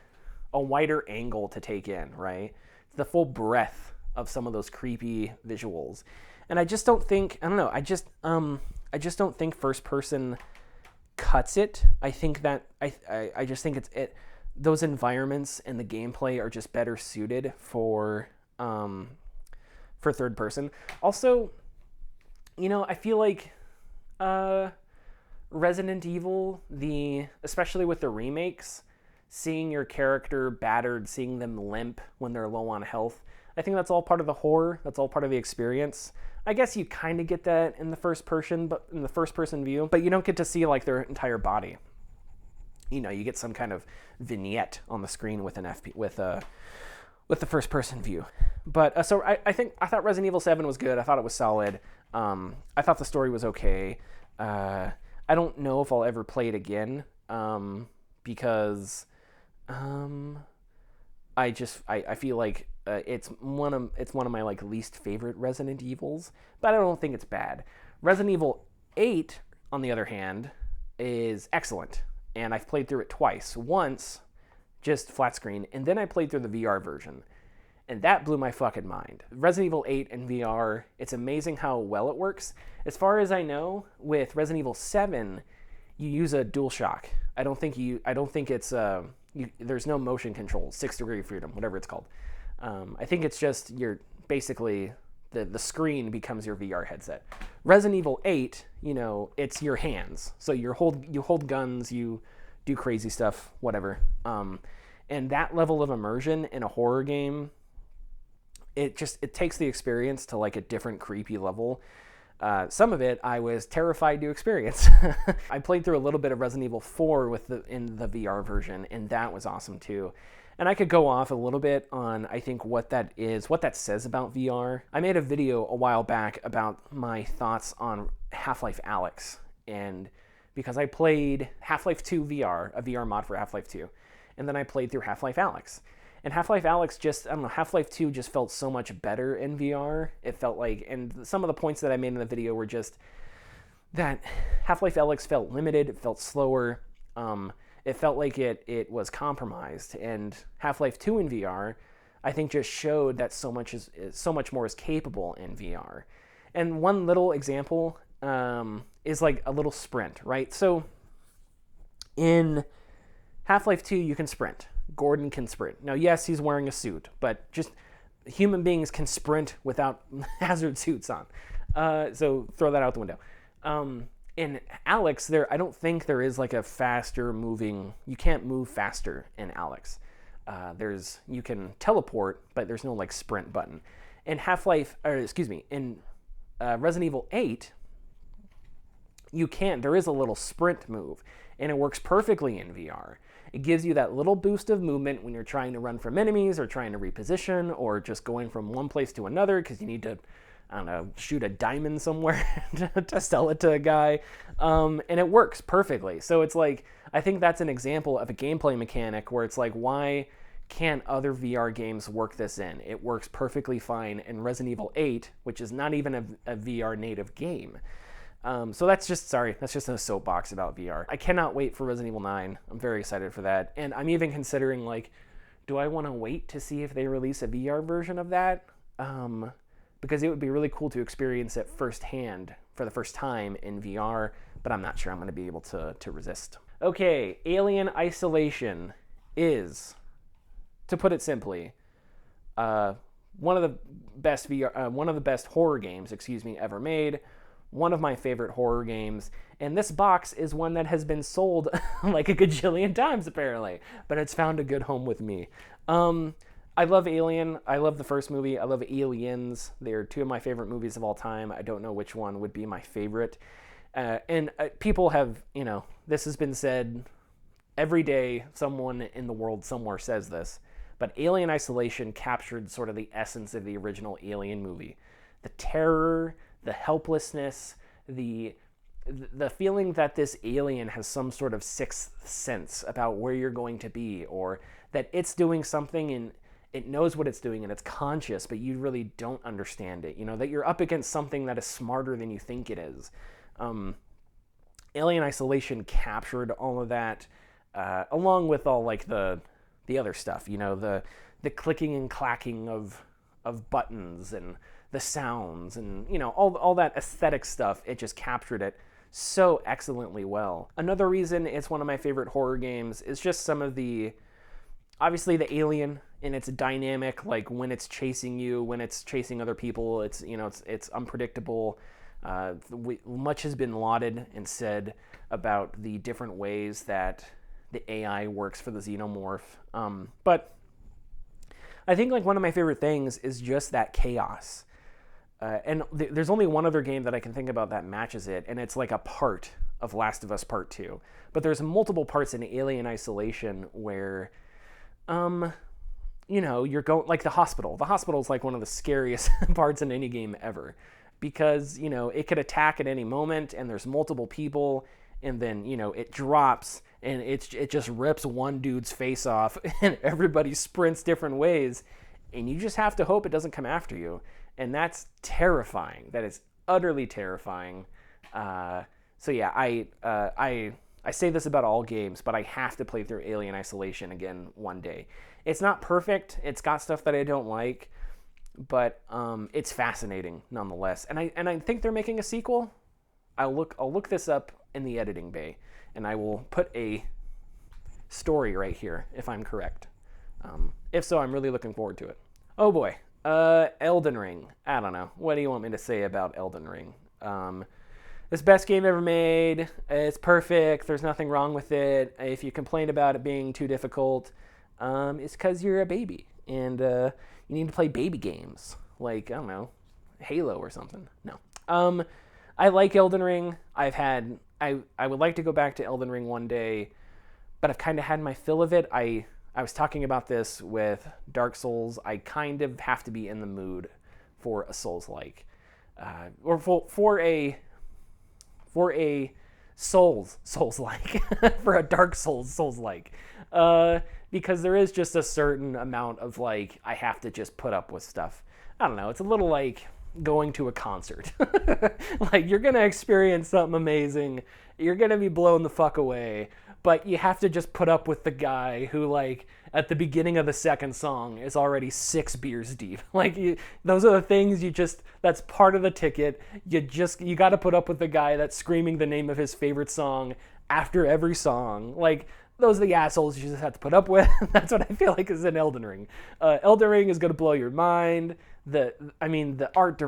a wider angle to take in, right? The full breadth of some of those creepy visuals. And I just don't think, I just don't think first person cuts it. I think that I just think those environments and the gameplay are just better suited for third person. Also, I feel like Resident Evil, especially with the remakes, seeing your character battered, seeing them limp when they're low on health, I think that's all part of the horror. That's all part of the experience. I guess you kind of get that in the first person view, but you don't get to see like their entire body. You get some kind of vignette on the screen with with the first person view. But so I thought Resident Evil 7 was good. I thought it was solid. I thought the story was okay. I don't know if I'll ever play it again, because I feel like it's one of my like least favorite Resident Evils, but I don't think it's bad. Resident Evil 8, on the other hand, is excellent, and I've played through it twice. Once, just flat screen, and then I played through the VR version, and that blew my fucking mind. Resident Evil 8 in VR, it's amazing how well it works. As far as I know, with Resident Evil 7, you use a DualShock. I don't think it's there's no motion control, 6 degree freedom, whatever it's called. I think it's just basically the screen becomes your VR headset. Resident Evil 8, it's your hands. So you hold guns, you do crazy stuff, whatever. And that level of immersion in a horror game, it takes the experience to like a different creepy level. Some of it I was terrified to experience. I played through a little bit of Resident Evil 4 in the VR version, and that was awesome too. And I could go off a little bit on, I think, what that says about VR. I made a video a while back about my thoughts on Half-Life Alyx, and because I played Half-Life 2 VR, a VR mod for Half-Life 2, and then I played through Half-Life Alyx. And Half-Life Alyx Half-Life 2 just felt so much better in VR. It felt like, and some of the points that I made in the video were just that Half-Life Alyx felt limited, it felt slower, it felt like it was compromised. And Half-Life 2 in VR, I think, just showed that so much more is capable in VR. And one little example is like a little sprint, right? So in Half-Life 2, you can sprint. Gordon can sprint. Now, yes, he's wearing a suit, but just human beings can sprint without hazard suits on. So throw that out the window. In Alyx, I don't think there is like a faster moving. You can't move faster in Alyx. You can teleport, but there's no like sprint button. In in Resident Evil 8, you can. There is a little sprint move, and it works perfectly in VR. It gives you that little boost of movement when you're trying to run from enemies or trying to reposition or just going from one place to another because you need to, I don't know, shoot a diamond somewhere to sell it to a guy. And it works perfectly. So it's like, I think that's an example of a gameplay mechanic where it's like, why can't other VR games work this in? It works perfectly fine in Resident Evil 8, which is not even a VR native game. So that's just a soapbox about VR. I cannot wait for Resident Evil 9. I'm very excited for that. And I'm even considering, like, do I want to wait to see if they release a VR version of that? Because it would be really cool to experience it firsthand for the first time in VR, but I'm not sure I'm going to be able to resist. Okay, Alien Isolation is, to put it simply, one of the best horror games, ever made. One of my favorite horror games, and this box is one that has been sold like a gajillion times apparently, but it's found a good home with me. I love Alien. I love the first movie. I love Aliens. They're two of my favorite movies of all time. I don't know which one would be my favorite. And people have, this has been said every day. Someone in the world somewhere says this, but Alien Isolation captured sort of the essence of the original Alien movie. The terror, the helplessness, the feeling that this alien has some sort of sixth sense about where you're going to be, or that it's doing something and it knows what it's doing and it's conscious, but you really don't understand it. That you're up against something that is smarter than you think it is. Alien Isolation captured all of that, along with all like the other stuff. The clicking and clacking of buttons and the sounds and all that aesthetic stuff. It just captured it so excellently well. Another reason it's one of my favorite horror games is just some of obviously the alien and its dynamic, like when it's chasing you, when it's chasing other people, it's unpredictable. Much has been lauded and said about the different ways that the AI works for the xenomorph, but I think like one of my favorite things is just that chaos. And there's only one other game that I can think about that matches it, and it's like a part of Last of Us Part 2. But there's multiple parts in Alien Isolation where, you're going, like the hospital. The hospital is like one of the scariest parts in any game ever, because, it could attack at any moment, and there's multiple people, and then, it drops, and it just rips one dude's face off, and everybody sprints different ways, and you just have to hope it doesn't come after you. And that's terrifying. That is utterly terrifying. So yeah, I say this about all games, but I have to play through Alien Isolation again one day. It's not perfect. It's got stuff that I don't like, but it's fascinating nonetheless. And I think they're making a sequel. I'll look this up in the editing bay, and I will put a story right here if I'm correct. If so, I'm really looking forward to it. Oh boy. Elden Ring. I don't know. What do you want me to say about Elden Ring? It's the best game ever made. It's perfect. There's nothing wrong with it. If you complain about it being too difficult, it's because you're a baby. And you need to play baby games. Like, I don't know, Halo or something. No. I like Elden Ring. I would like to go back to Elden Ring one day, but I've kind of had my fill of it. I was talking about this with Dark Souls. I kind of have to be in the mood for a Souls-like, or for a Souls-like, for a Dark Souls-like, because there is just a certain amount of like I have to just put up with stuff. I don't know. It's a little like going to a concert. Like, you're gonna experience something amazing. You're gonna be blown the fuck away. But you have to just put up with the guy who, like, at the beginning of the second song is already 6 beers deep. Like, those are the things that's part of the ticket. You got to put up with the guy that's screaming the name of his favorite song after every song. Like, those are the assholes you just have to put up with. That's what I feel like is in Elden Ring. Elden Ring is going to blow your mind. The art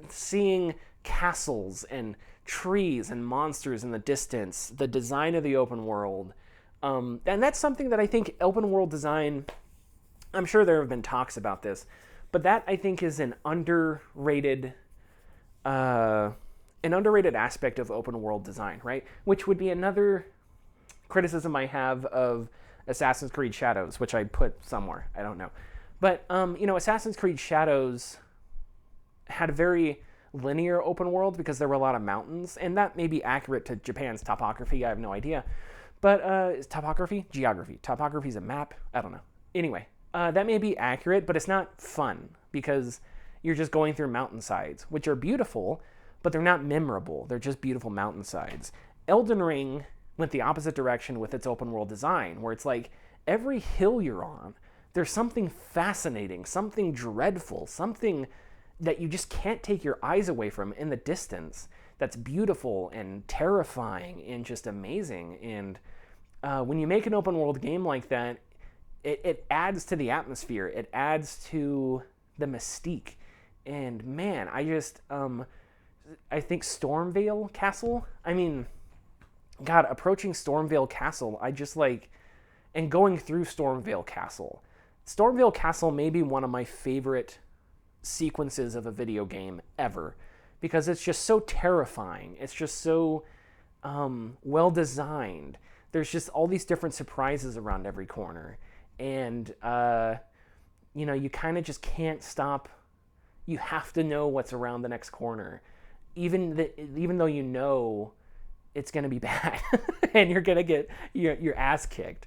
seeing castles and trees and monsters in the distance, the design of the open world, and that's something that I think open world design, I'm sure there have been talks about this, but that I think is an underrated aspect of open world design, right? Which would be another criticism I have of Assassin's Creed Shadows, which I put somewhere, I don't know. But, Assassin's Creed Shadows had a very linear open world because there were a lot of mountains, and that may be accurate to Japan's topography. I have no idea. But is topography? Geography. Topography is a map? I don't know. Anyway, that may be accurate, but it's not fun because you're just going through mountainsides, which are beautiful, but they're not memorable. They're just beautiful mountainsides. Elden Ring went the opposite direction with its open world design, where it's like every hill you're on, there's something fascinating, something dreadful, something that you just can't take your eyes away from in the distance that's beautiful and terrifying and just amazing. And when you make an open world game like that, it adds to the atmosphere. It adds to the mystique. And man, I think Stormvale Castle, approaching Stormvale Castle, and going through Stormvale Castle. Stormvale Castle may be one of my favorite sequences of a video game ever, because it's just so terrifying. It's just so well designed. There's just all these different surprises around every corner, and you kind of just can't stop. You have to know what's around the next corner, even though you know it's gonna be bad and you're gonna get your ass kicked.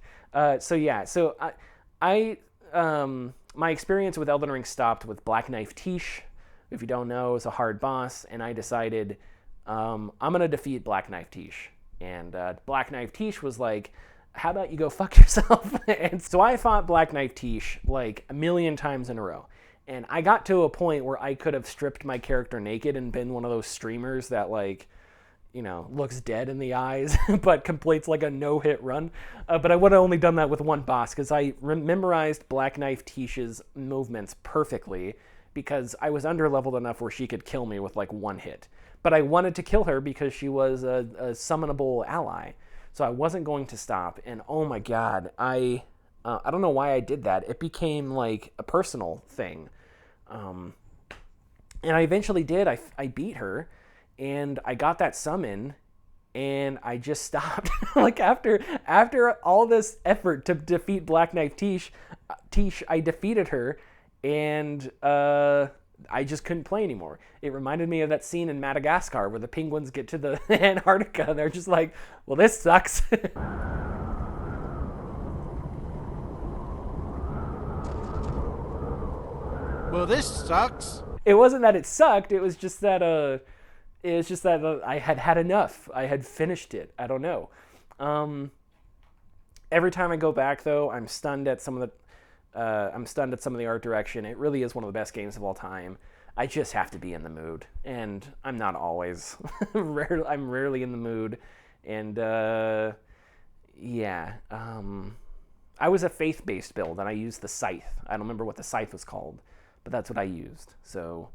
My experience with Elden Ring stopped with Black Knife Tiche. If you don't know, it's a hard boss, and I decided I'm going to defeat Black Knife Tiche. And Black Knife Tiche was like, how about you go fuck yourself? And so I fought Black Knife Tiche like a million times in a row. And I got to a point where I could have stripped my character naked and been one of those streamers that looks dead in the eyes, but completes like a no-hit run. But I would have only done that with one boss because I memorized Black Knife Tiche's movements perfectly because I was under-leveled enough where she could kill me with like one hit. But I wanted to kill her because she was a summonable ally. So I wasn't going to stop. And oh my god, I don't know why I did that. It became like a personal thing. And I eventually did. I beat her. And I got that summon, and I just stopped. Like after all this effort to defeat Black Knife Tiche, I defeated her, and I just couldn't play anymore. It reminded me of that scene in Madagascar where the penguins get to the Antarctica, and they're just like, "Well, this sucks." Well, this sucks. It wasn't that it sucked. It was just that I had had enough. I had finished it. I don't know. Every time I go back, though, I'm stunned at some of the art direction. It really is one of the best games of all time. I just have to be in the mood, and I'm not always. I'm rarely in the mood, and I was a faith-based build, and I used the scythe. I don't remember what the scythe was called. but that's what I used. So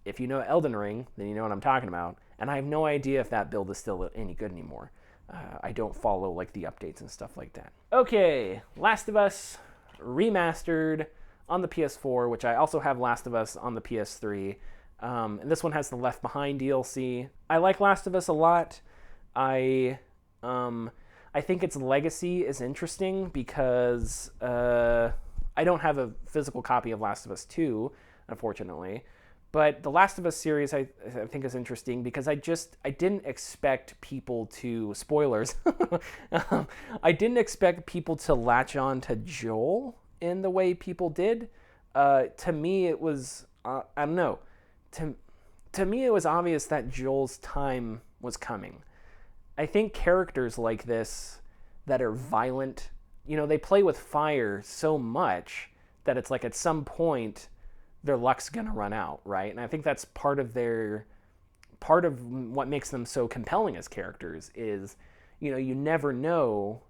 if you know Elden Ring, then you know what I'm talking about. And I have no idea if that build is still any good anymore. I don't follow like the updates and stuff like that. Okay, Last of Us remastered on the PS4, which I also have Last of Us on the PS3. And this one has the Left Behind DLC. I like Last of Us a lot. I think its legacy is interesting because I don't have a physical copy of Last of Us 2, unfortunately. But the Last of Us series I think is interesting because I didn't expect people to, spoilers, I didn't expect people to latch on to Joel in the way people did. To me, it was, I don't know, to me it was obvious that Joel's time was coming. I think characters like this that are violent, they play with fire so much that it's like at some point their luck's gonna run out, right? And I think that's part of what makes them so compelling as characters is, you never know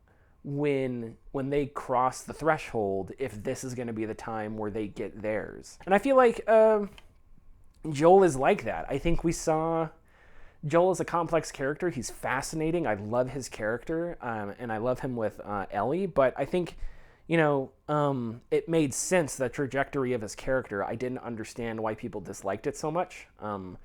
when they cross the threshold if this is gonna be the time where they get theirs. And I feel like Joel is like that. I think we saw Joel is a complex character. He's fascinating. I love his character, and I love him with Ellie. But I think, it made sense, the trajectory of his character. I didn't understand why people disliked it so much. I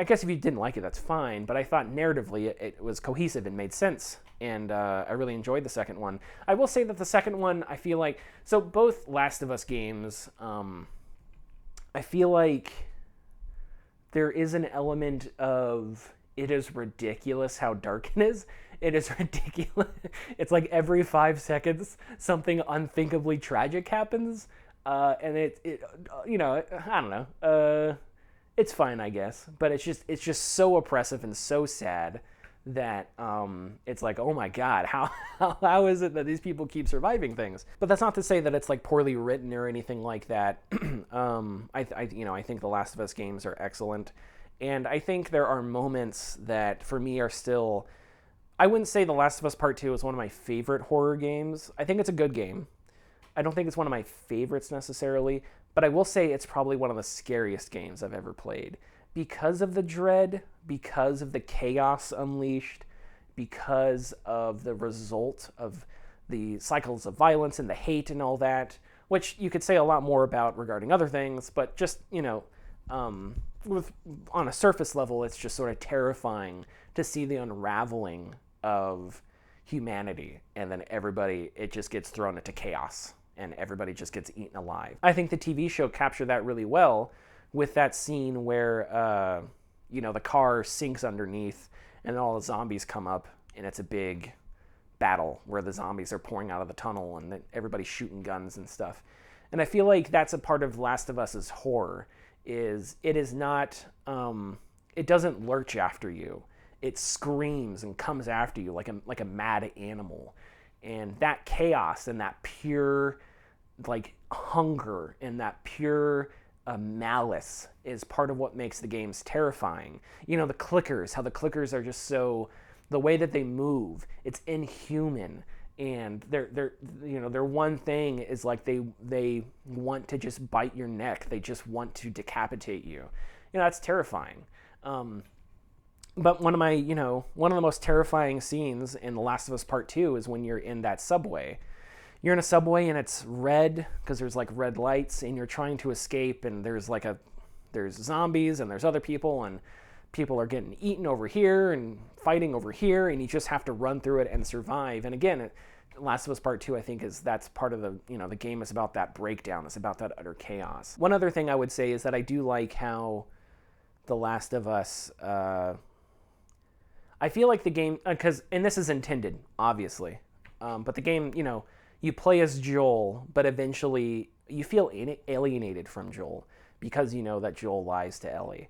guess if you didn't like it, that's fine. But I thought narratively it was cohesive and made sense. And I really enjoyed the second one. I will say that the second one, I feel like... So both Last of Us games, I feel like there is an element of it is ridiculous how dark it is. It is ridiculous. It's like every 5 seconds something unthinkably tragic happens, and I don't know. It's fine, I guess, but it's just so oppressive and so sad that it's like, oh my god, how is it that these people keep surviving things? But that's not to say that it's like poorly written or anything like that. I think the Last of Us games are excellent, and I think there are moments that for me are still. I wouldn't say The Last of Us Part 2 is one of my favorite horror games. I think it's a good game. I don't think it's one of my favorites necessarily, but I will say it's probably one of the scariest games I've ever played. Because of the dread, because of the chaos unleashed, because of the result of the cycles of violence and the hate and all that, which you could say a lot more about regarding other things, but just, on a surface level, it's just sort of terrifying to see the unraveling of humanity, and then it just gets thrown into chaos, and everybody just gets eaten alive. I think the TV show captured that really well with that scene where, the car sinks underneath and all the zombies come up, and it's a big battle where the zombies are pouring out of the tunnel and everybody's shooting guns and stuff. And I feel like that's a part of Last of Us's horror, is it is not, it doesn't lurch after you. It screams and comes after you like a mad animal. And that chaos and that pure, like, hunger and that pure malice is part of what makes the games terrifying. The clickers, how the clickers are just so, the way that they move, it's inhuman. And their one thing is like they want to just bite your neck. They just want to decapitate you. That's terrifying. But one of the most terrifying scenes in The Last of Us Part 2 is when you're in that subway. You're in a subway and it's red because there's like red lights, and you're trying to escape, and there's zombies and there's other people, and people are getting eaten over here and fighting over here, and you just have to run through it and survive. And again, Last of Us Part 2, I think, that's part of the game is about that breakdown. It's about that utter chaos. One other thing I would say is that I do like how The Last of Us, I feel like the game, and this is intended, obviously, but the game, you play as Joel, but eventually you feel alienated from Joel because you know that Joel lies to Ellie.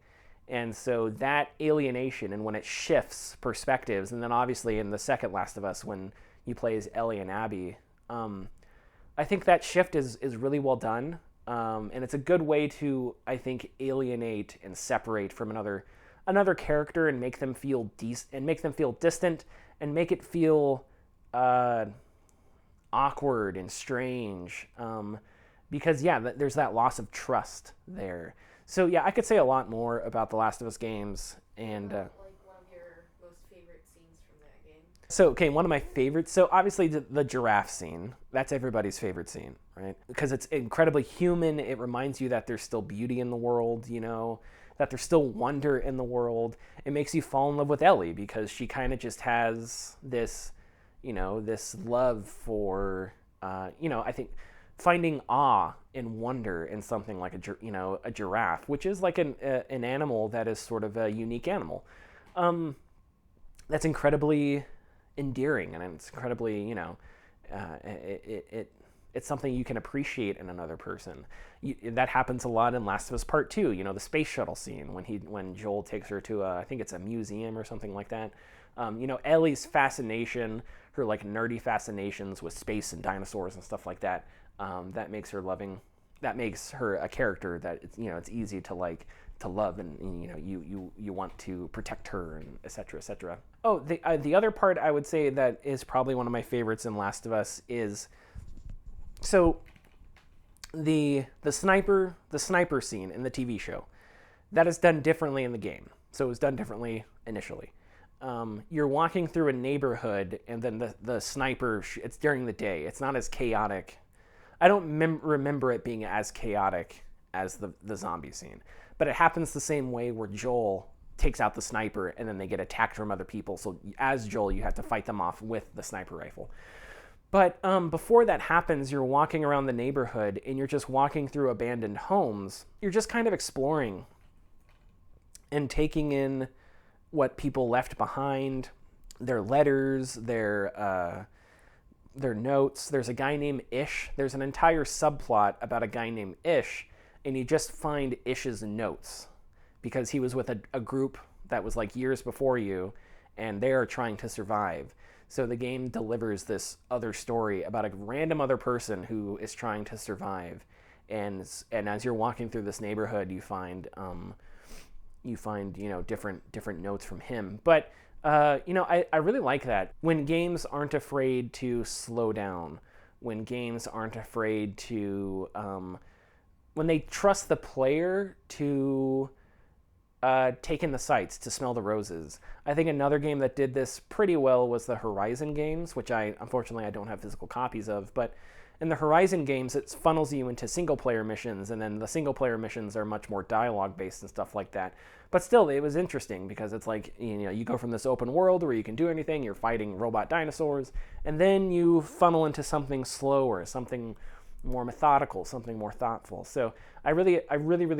And so that alienation, and when it shifts perspectives, and then obviously in the second Last of Us when you play as Ellie and Abby, I think that shift is really well done. And it's a good way to, I think, alienate and separate from another character and make them feel distant and make it feel awkward and strange. because yeah, there's that loss of trust there. So yeah, I could say a lot more about the Last of Us games, and Like one of your most favorite scenes from that game. so okay, one of my favorites. So obviously the giraffe scene. That's everybody's favorite scene, right? Because it's incredibly human. It reminds you that there's still beauty in the world, you know, that there's still wonder in the world. It makes you fall in love with Ellie because she kind of just has this, you know, this love for, you know, I think finding awe and wonder in something like a giraffe, which is like an animal that is sort of a unique animal. That's incredibly endearing, and it's incredibly, you know, it's something you can appreciate in another person. That happens a lot in Last of Us Part 2, you know, the space shuttle scene when Joel takes her to I think it's a museum or something like that. You know, Ellie's fascination, her like nerdy fascinations with space and dinosaurs and stuff like that, that makes her a character that it's, you know, it's easy to like to love, and you know, you want to protect her, and etc. etc. Oh, the other part I would say that is probably one of my favorites in Last of Us is, so the sniper scene in the TV show, that is done differently in the game. So it was done differently initially. You're walking through a neighborhood, and then the sniper, it's during the day. It's not as chaotic. I don't remember it being as chaotic as the zombie scene. But it happens the same way where Joel takes out the sniper, and then they get attacked from other people. So as Joel, you have to fight them off with the sniper rifle. But before that happens, you're walking around the neighborhood, and you're just walking through abandoned homes. You're just kind of exploring and taking in what people left behind, their letters, their notes. There's a guy named Ish. There's an entire subplot about a guy named Ish, and you just find Ish's notes because he was with a group that was like years before you, and they are trying to survive. So the game delivers this other story about a random other person who is trying to survive, and as you're walking through this neighborhood, you find you know, different notes from him. But you know, I really like that when games aren't afraid to slow down, when games aren't afraid to when they trust the player to take in the sights, to smell the roses. I think another game that did this pretty well was the Horizon games, which unfortunately I don't have physical copies of, but in the Horizon games, it funnels you into single-player missions, and then the single-player missions are much more dialogue-based and stuff like that. But still, it was interesting because it's like, you know, you go from this open world where you can do anything, you're fighting robot dinosaurs, and then you funnel into something slower, something more methodical, something more thoughtful. So I really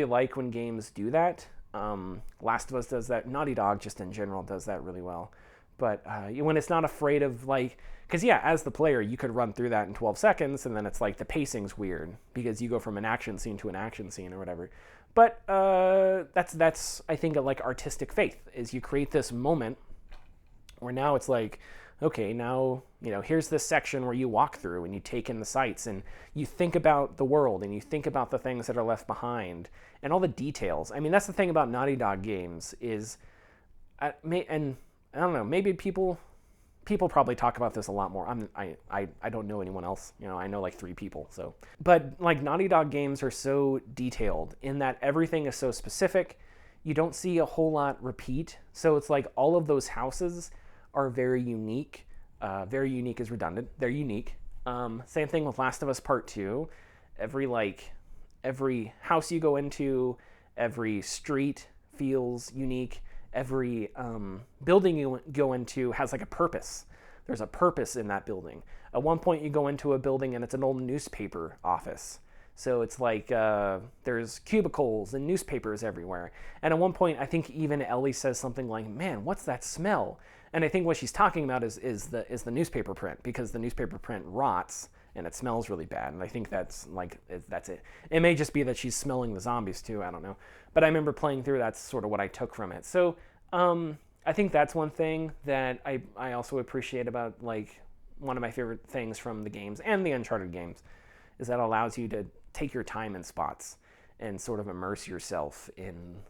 like when games do that. Last of Us does that. Naughty Dog just in general does that really well. But when it's not afraid of like, because yeah, as the player, you could run through that in 12 seconds, and then it's like the pacing's weird because you go from an action scene to an action scene or whatever. But that's I think like artistic faith, is you create this moment where now it's like, okay, now, you know, here's this section where you walk through and you take in the sights and you think about the world and you think about the things that are left behind and all the details. I mean, that's the thing about Naughty Dog games is, and I don't know, maybe people probably talk about this a lot more. I don't know anyone else. You know, I know like 3 people. So, but like Naughty Dog games are so detailed in that everything is so specific. You don't see a whole lot repeat. So it's like all of those houses are very unique. Very unique is redundant. They're unique. Same thing with Last of Us Part 2. Every house you go into, every street feels unique. Every building you go into has like a purpose. There's a purpose in that building. At one point you go into a building and it's an old newspaper office. So it's like there's cubicles and newspapers everywhere. And at one point I think even Ellie says something like, "Man, what's that smell?" And I think what she's talking about is the newspaper print, because the newspaper print rots and it smells really bad. And I think that's it. It may just be that she's smelling the zombies too. I don't know. But I remember playing through. That's sort of what I took from it. So I think that's one thing that I also appreciate about, like, one of my favorite things from the games and the Uncharted games is that it allows you to take your time in spots and sort of immerse yourself in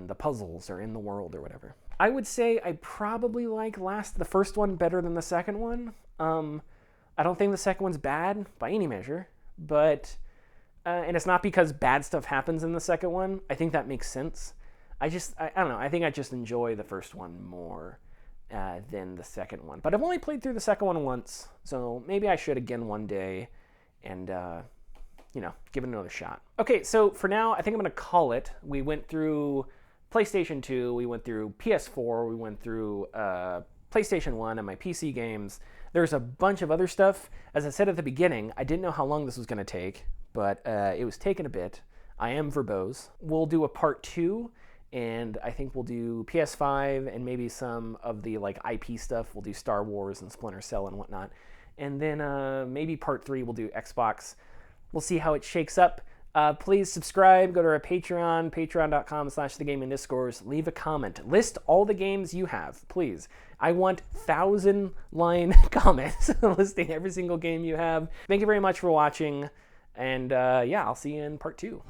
the puzzles or in the world or whatever. I would say I probably like the first one better than the second one. I don't think the second one's bad by any measure, but and it's not because bad stuff happens in the second one. I think that makes sense. I don't know. I think I just enjoy the first one more than the second one. But I've only played through the second one once, so maybe I should again one day and, give it another shot. Okay, so for now, I think I'm going to call it. We went through PlayStation 2, we went through PS4, we went through PlayStation 1 and my PC games. There's a bunch of other stuff. As I said at the beginning, I didn't know how long this was going to take, but it was taking a bit. I am verbose. We'll do a part 2, and I think we'll do PS5 and maybe some of the IP stuff. We'll do Star Wars and Splinter Cell and whatnot. And then maybe part 3 we'll do Xbox. We'll see how it shakes up. Please subscribe, go to our Patreon, patreon.com/thegamingdiscourse, leave a comment, list all the games you have, please. I want 1,000-line comments listing every single game you have. Thank you very much for watching, and I'll see you in part 2.